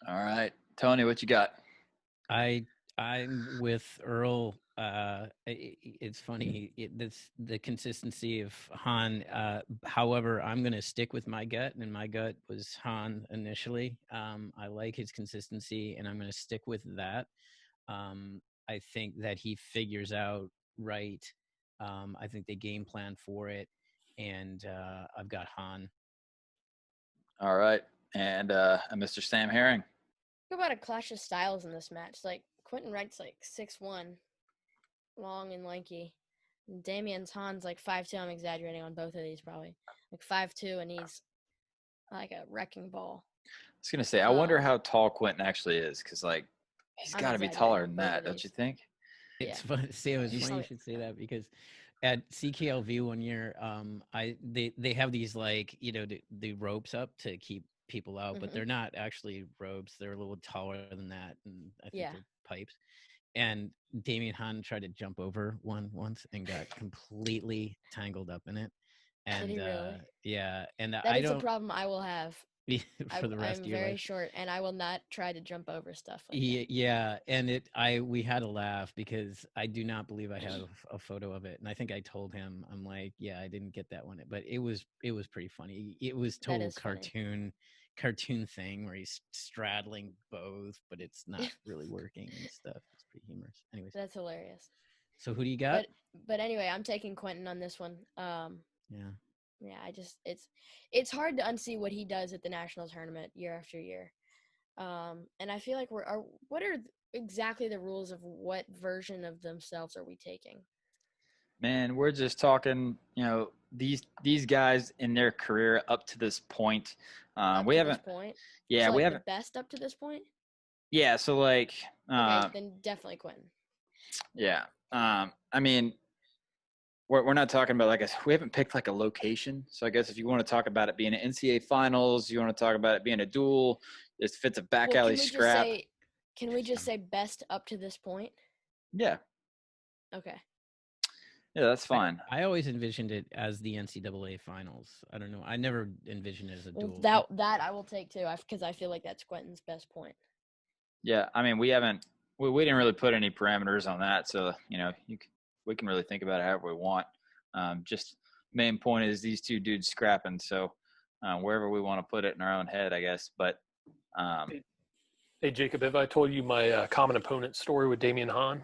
All right. Tony, what you got? I'm with Earl. It's funny. That's the consistency of Han. However, I'm going to stick with my gut, and my gut was Han initially. I like his consistency, and I'm going to stick with that. I think that he figures out right. I think they game plan for it, and I've got Han. All right, and Mr. Sam Herring. Talk about a clash of styles in this match. Like Quentin Wright's like 6'1", long and lanky. And Damian Han's like 5'2". I'm exaggerating on both of these probably. Like 5'2", and he's like a wrecking ball. I was gonna say, I wonder how tall Quentin actually is, because like he's got to be taller than that, don't you think? It's funny. See, it was funny you should say that, because at CKLV one year, they have these like the ropes up to keep people out, but they're not actually ropes. They're a little taller than that, and I think they're pipes. And Damian Han tried to jump over one once and got completely tangled up in it. And did he really? yeah, and that is a problem I will have. For the rest of your life. I'm very short, and I will not try to jump over stuff like that. Yeah, and we had a laugh because I do not believe I have a photo of it, and I think I told him, I'm like, yeah, I didn't get that one, but it was pretty funny. It was total cartoon thing where he's straddling both, but it's not really working and stuff. It's pretty humorous. Anyways, that's hilarious. So who do you got? But anyway, I'm taking Quentin on this one. Yeah, it's hard to unsee what he does at the national tournament year after year. And I feel like what are exactly the rules of what version of themselves are we taking? Man, we're just talking, these guys in their career up to this point. We haven't. Yeah, so we haven't. The best up to this point. Yeah, so like. Okay, then definitely Quentin. Yeah, I mean. We're not talking about we haven't picked like a location. So I guess if you want to talk about it being an NCAA finals, you want to talk about it being a duel, if it's a back alley scrap. Can we just say best up to this point? Yeah. Okay. Yeah, that's fine. I always envisioned it as the NCAA finals. I don't know. I never envisioned it as a duel. That I will take too, because I feel like that's Quentin's best point. Yeah, I mean we didn't really put any parameters on that, so we can really think about it however we want. Just main point is these two dudes scrapping. So wherever we want to put it in our own head, I guess. But hey, Jacob, have I told you my common opponent story with Damian Han?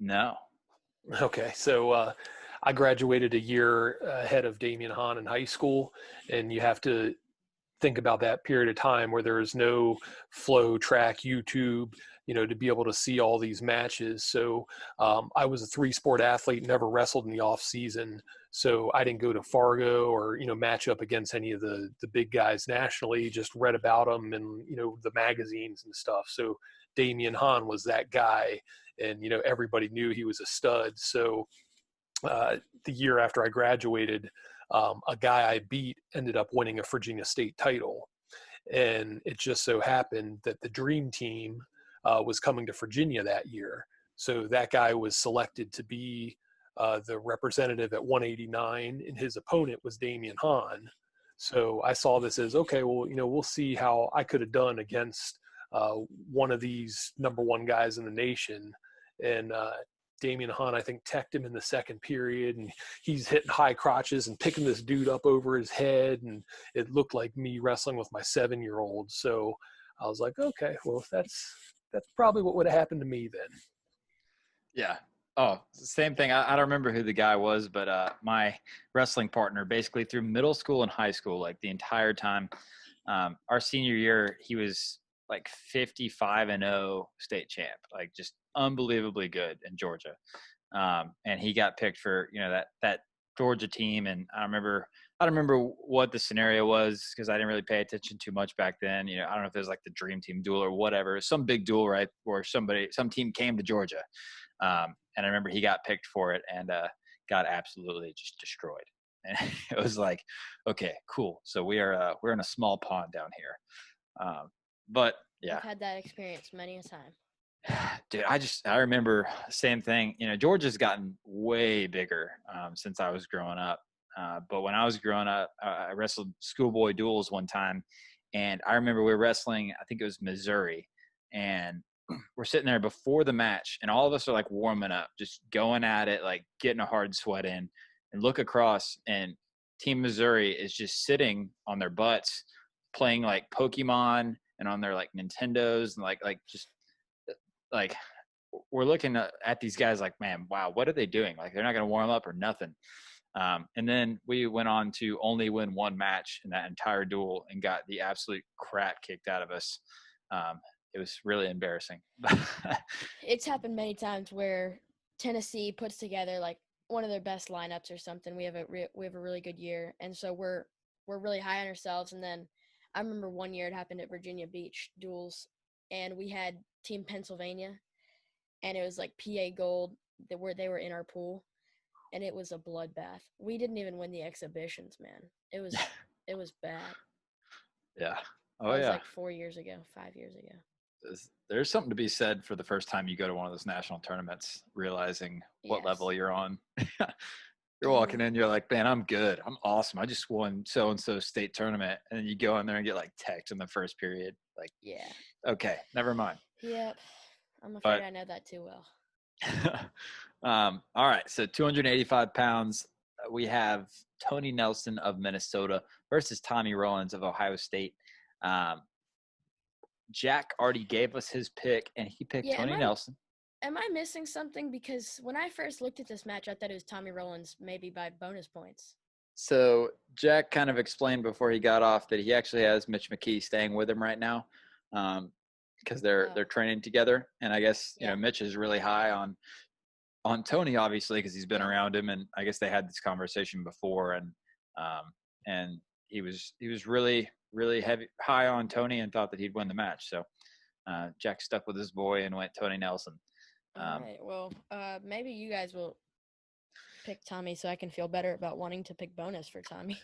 No. Okay, so I graduated a year ahead of Damian Han in high school, and you have to think about that period of time where there is no Flow, Track, YouTube, to be able to see all these matches. So I was a 3-sport athlete, never wrestled in the off season. So I didn't go to Fargo or, match up against any of the big guys nationally, just read about them in, the magazines and stuff. So Damian Han was that guy, and, everybody knew he was a stud. So the year after I graduated, a guy I beat ended up winning a Virginia State title. And it just so happened that the Dream Team was coming to Virginia that year. So that guy was selected to be the representative at 189, and his opponent was Damian Han. So I saw this as, okay, well, we'll see how I could have done against one of these number one guys in the nation. And Damian Han, I think, teched him in the second period, and he's hitting high crotches and picking this dude up over his head, and it looked like me wrestling with my 7-year-old. So I was like, okay, well, that's probably what would have happened to me then. Yeah. Oh, same thing. I don't remember who the guy was, but my wrestling partner, basically through middle school and high school, like the entire time, our senior year, he was like 55-0 state champ, like just unbelievably good in Georgia. And he got picked for, that Georgia team. And I don't remember what the scenario was, because I didn't really pay attention too much back then. I don't know if it was like the Dream Team duel or whatever, some big duel, right? Where some team came to Georgia. And I remember he got picked for it and got absolutely just destroyed. And it was like, okay, cool. So we're in a small pond down here. But yeah, I've had that experience many a time. Dude, I remember same thing. Georgia's gotten way bigger since I was growing up. But when I was growing up, I wrestled schoolboy duels one time, and I remember we were wrestling. I think it was Missouri, and we're sitting there before the match, and all of us are like warming up, just going at it, like getting a hard sweat in, and look across, and Team Missouri is just sitting on their butts playing like Pokemon and on their like Nintendos, and like just like we're looking at these guys like, man, wow, what are they doing? Like, they're not going to warm up or nothing. And then we went on to only win one match in that entire duel and got the absolute crap kicked out of us. It was really embarrassing. It's happened many times where Tennessee puts together like one of their best lineups or something. We have a really good year, and so we're really high on ourselves. And then I remember one year it happened at Virginia Beach duels, and we had Team Pennsylvania, and it was like PA Gold that they were in our pool, and it was a bloodbath. We didn't even win the exhibitions, man. It was bad. Yeah. Oh, that was yeah. like 5 years ago. There's something to be said for the first time you go to one of those national tournaments, realizing what level you're on. You're walking in, you're like, man, I'm good. I'm awesome. I just won so-and-so state tournament. And then you go in there and get like text in the first period. Like, yeah. Okay, never mind. Yep. I'm afraid I know that too well. All right. So 285 pounds. We have Tony Nelson of Minnesota versus Tommy Rollins of Ohio State. Jack already gave us his pick, and he picked Tony Nelson. Am I missing something? Because when I first looked at this match, I thought it was Tommy Rollins, maybe by bonus points. So Jack kind of explained before he got off that he actually has Mitch McKee staying with him right now, because they're training together. And I guess you know Mitch is really high on Tony, obviously, because he's been around him, and I guess they had this conversation before, and he was really high on Tony and thought that he'd win the match. So Jack stuck with his boy and went Tony Nelson. All right. Well, maybe you guys will pick Tommy so I can feel better about wanting to pick bonus for Tommy.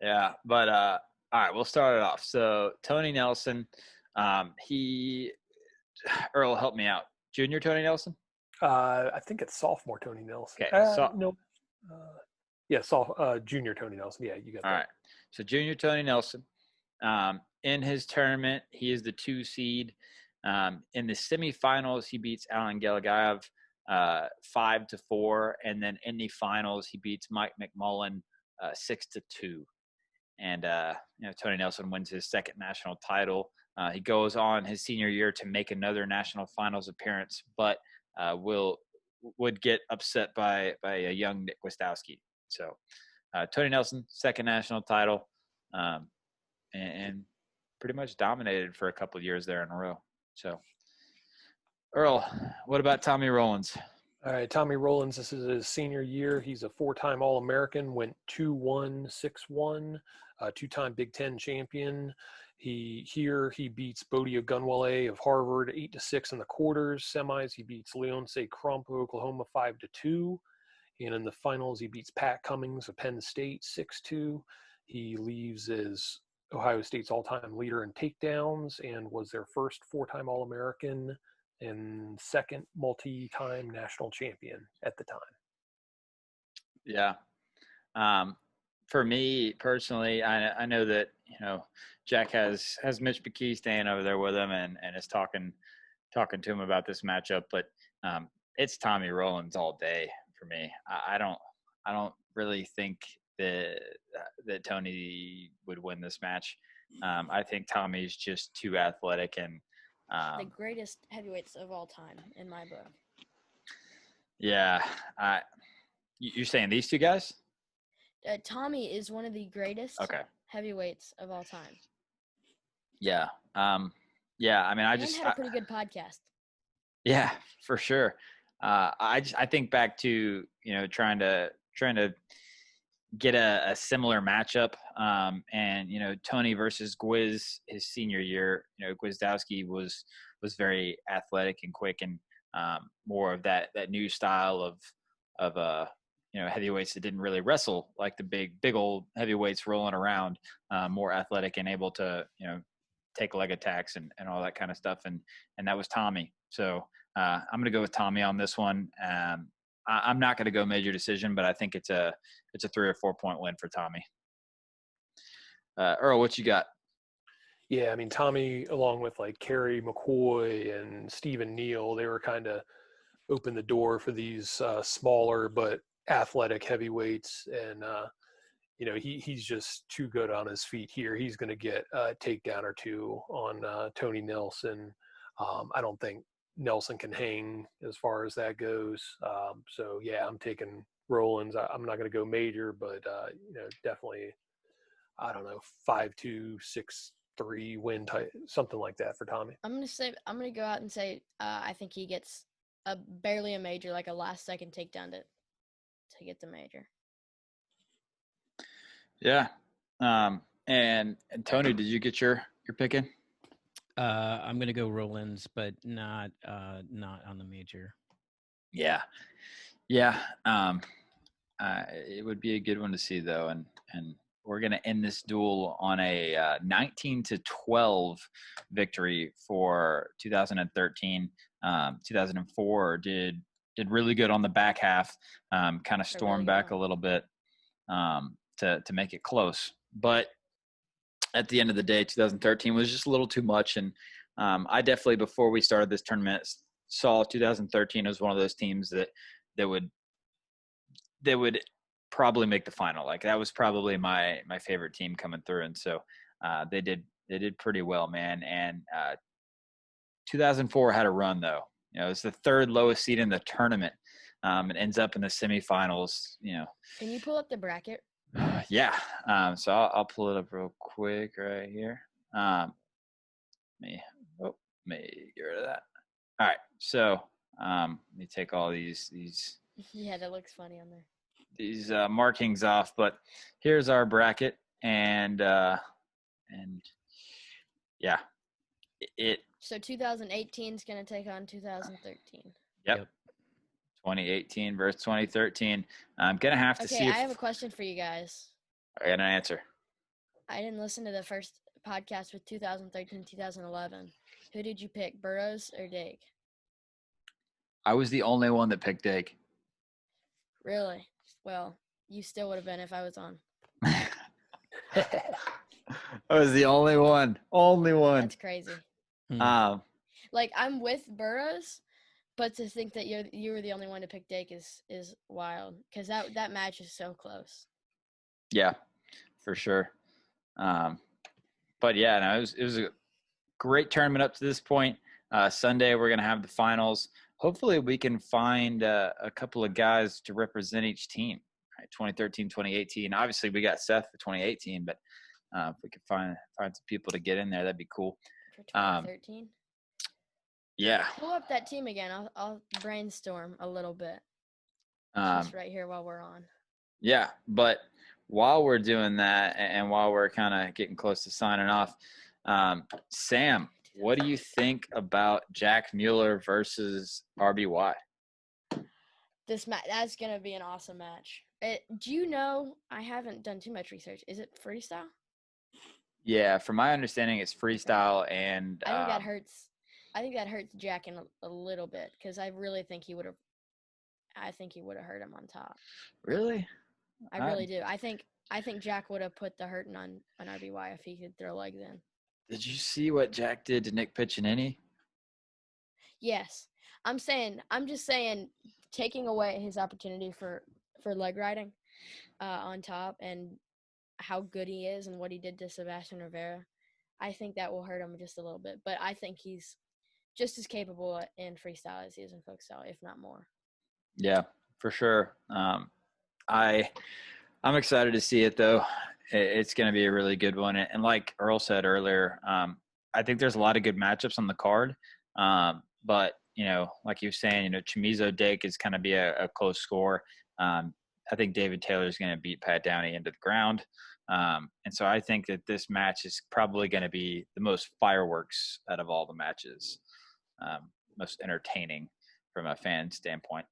Yeah, but all right, we'll start it off. So Tony Nelson, Earl, help me out. Junior Tony Nelson? I think it's sophomore Tony Nelson. Okay. No. Junior Tony Nelson. Yeah, you got that. All right. So junior Tony Nelson. In his tournament, he is the 2 seed. In the semifinals, he beats Alan Galagayev 5-4, and then in the finals, he beats Mike McMullen 6-2. And Tony Nelson wins his second national title. He goes on his senior year to make another national finals appearance, but would get upset by a young Nick Wistowski. So Tony Nelson, second national title, and pretty much dominated for a couple of years there in a row. So, Earl, what about Tommy Rollins? All right, Tommy Rollins, this is his senior year. He's a 4-time All-American, went 2-1, 6-1, 2-time Big Ten champion. He beats Bodie Ogunwale of Harvard 8-6 in the quarters. Semis, he beats Leonce Crump of Oklahoma 5-2. And in the finals, he beats Pat Cummings of Penn State 6-2. He leaves as Ohio State's all-time leader in takedowns and was their first 4-time All-American and second multi-time national champion at the time. Yeah. For me personally, I know that, Jack has Mitch McKee staying over there with him and is talking to him about this matchup, but it's Tommy Rollins all day for me. I don't really think that Tony would win this match. I think Tommy's just too athletic and the greatest heavyweights of all time in my book. Yeah, you're saying these two guys? Tommy is one of the greatest heavyweights of all time. Yeah. Yeah. I mean, I had a pretty good podcast. Yeah, for sure. I think back to, trying to get a similar matchup. And, Tony versus Gwiz his senior year, Gwizdowski was very athletic and quick and more of that new style of heavyweights that didn't really wrestle like the big old heavyweights rolling around, more athletic and able to, take leg attacks and all that kind of stuff. And that was Tommy. So I'm going to go with Tommy on this one. I'm not going to go major decision, but I think it's a 3 or 4 point win for Tommy. Earl, what you got? Yeah, I mean, Tommy, along with like Kerry McCoy and Stephen Neal, they were kind of open the door for these smaller but athletic heavyweights. And, he's just too good on his feet here. He's going to get a takedown or two on Tony Nelson. I don't think Nelson can hang as far as that goes. So, yeah, I'm taking Rollins. I'm not going to go major, but, definitely, I don't know, 5-2, 6-3 win type, something like that for Tommy. I'm gonna go out and say I think he gets barely a major, like a last second takedown to get the major. Yeah. And Tony, did you get your picking? I'm gonna go Rollins, but not on the major. Yeah. It would be a good one to see though, and we're gonna end this duel on a 19-12 victory for 2013. 2004 did really good on the back half, kind of stormed back a little bit to make it close, but at the end of the day, 2013 was just a little too much. And I definitely, before we started this tournament, saw 2013 as one of those teams that would probably make the final. Like that was probably my favorite team coming through. And so they did pretty well, man. And 2004 had a run though. It was the third lowest seed in the tournament. It ends up in the semifinals, Can you pull up the bracket? Yeah. So I'll pull it up real quick right here. Let me get rid of that. All right. So let me take all these Yeah, that looks funny on there. These markings off, but here's our bracket, and yeah, So 2018 is gonna take on 2013. Yep. 2018 versus 2013. I'm gonna have to see. Okay, I have a question for you guys. I got an answer. I didn't listen to the first podcast with 2013, 2011. Who did you pick, Burroughs or Dake? I was the only one that picked Dake. Really? Well, you still would have been if I was on. I was the only one. Only one. That's crazy. Like I'm with Burroughs, but to think that you were the only one to pick Dake is wild because that match is so close. Yeah, for sure. But yeah, no, it was a great tournament up to this point. Sunday we're gonna have the finals. Hopefully we can find a couple of guys to represent each team. Right, 2013, 2018. Obviously we got Seth for 2018, but if we could find some people to get in there, that'd be cool. For 2013. Yeah. Pull up that team again. I'll brainstorm a little bit. Just right here while we're on. Yeah, but while we're doing that and while we're kind of getting close to signing off, Sam, what do you think about Jack Mueller versus RBY? This match, that's gonna be an awesome match. Do you know? I haven't done too much research. Is it freestyle? Yeah, from my understanding, it's freestyle, and I think that hurts. I think that hurts Jack in a little bit because I really think he would have. I think he would have hurt him on top. Really? I really do. I think Jack would have put the hurting on RBY if he could throw legs in. Did you see what Jack did to Nick Piccinini? Yes. I'm just saying, taking away his opportunity for leg riding on top and how good he is and what he did to Sebastian Rivera, I think that will hurt him just a little bit. But I think he's just as capable in freestyle as he is in folk style, if not more. Yeah, for sure. I'm excited to see it, though. It's going to be a really good one. And like Earl said earlier, I think there's a lot of good matchups on the card. But, like you were saying, Chamizo Dake is going to be a close score. I think David Taylor is going to beat Pat Downey into the ground. And so I think that this match is probably going to be the most fireworks out of all the matches, most entertaining from a fan standpoint.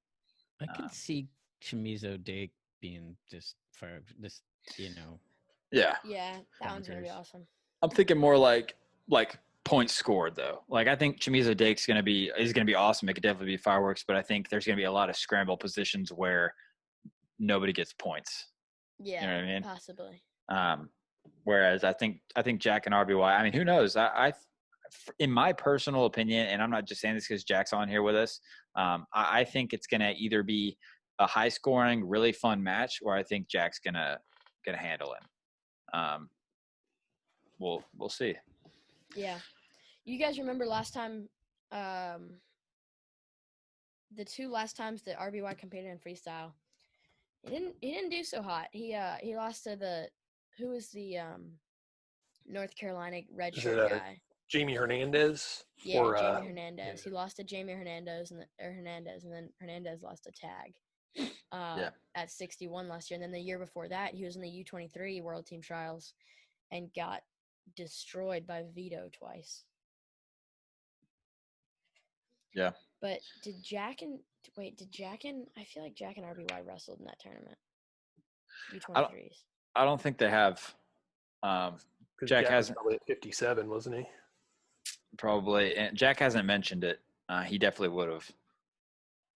I could see Chamizo Dake being just Yeah. Yeah, that one's gonna be awesome. I'm thinking more like points scored though. Like I think Chamizo Dake's is gonna be awesome. It could definitely be fireworks, but I think there's gonna be a lot of scramble positions where nobody gets points. Yeah, you know what I mean? Possibly. Whereas I think Jack and RBY. I mean, who knows? In my personal opinion, and I'm not just saying this because Jack's on here with us. I think it's gonna either be a high scoring, really fun match, or I think Jack's gonna handle him. We'll see. Yeah. You guys remember last time, the two last times that RBY competed in freestyle, he didn't do so hot. He lost to who was the North Carolina redshirt guy? Jamie Hernandez. Yeah, Jamie Hernandez. Yeah. He lost to Jamie Hernandez and then Hernandez lost a tag. At 61 last year, and then the year before that, he was in the U23 World Team Trials and got destroyed by Vito twice. Yeah. But did Jack and I feel like Jack and RBY wrestled in that tournament. U23s. I don't think they have. Jack hasn't. Probably at 57, wasn't he? Probably, and Jack hasn't mentioned it. He definitely would have.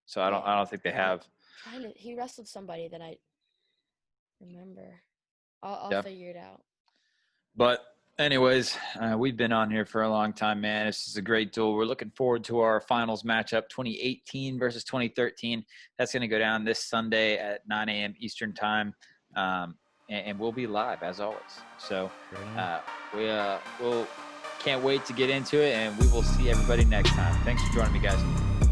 So I don't think they have. He wrestled somebody that I remember. I'll figure it out. But anyways, we've been on here for a long time, man. This is a great duel. We're looking forward to our finals matchup, 2018 versus 2013. That's going to go down this Sunday at 9 a.m. Eastern time, and we'll be live as always. So we'll can't wait to get into it, and we will see everybody next time. Thanks for joining me, guys.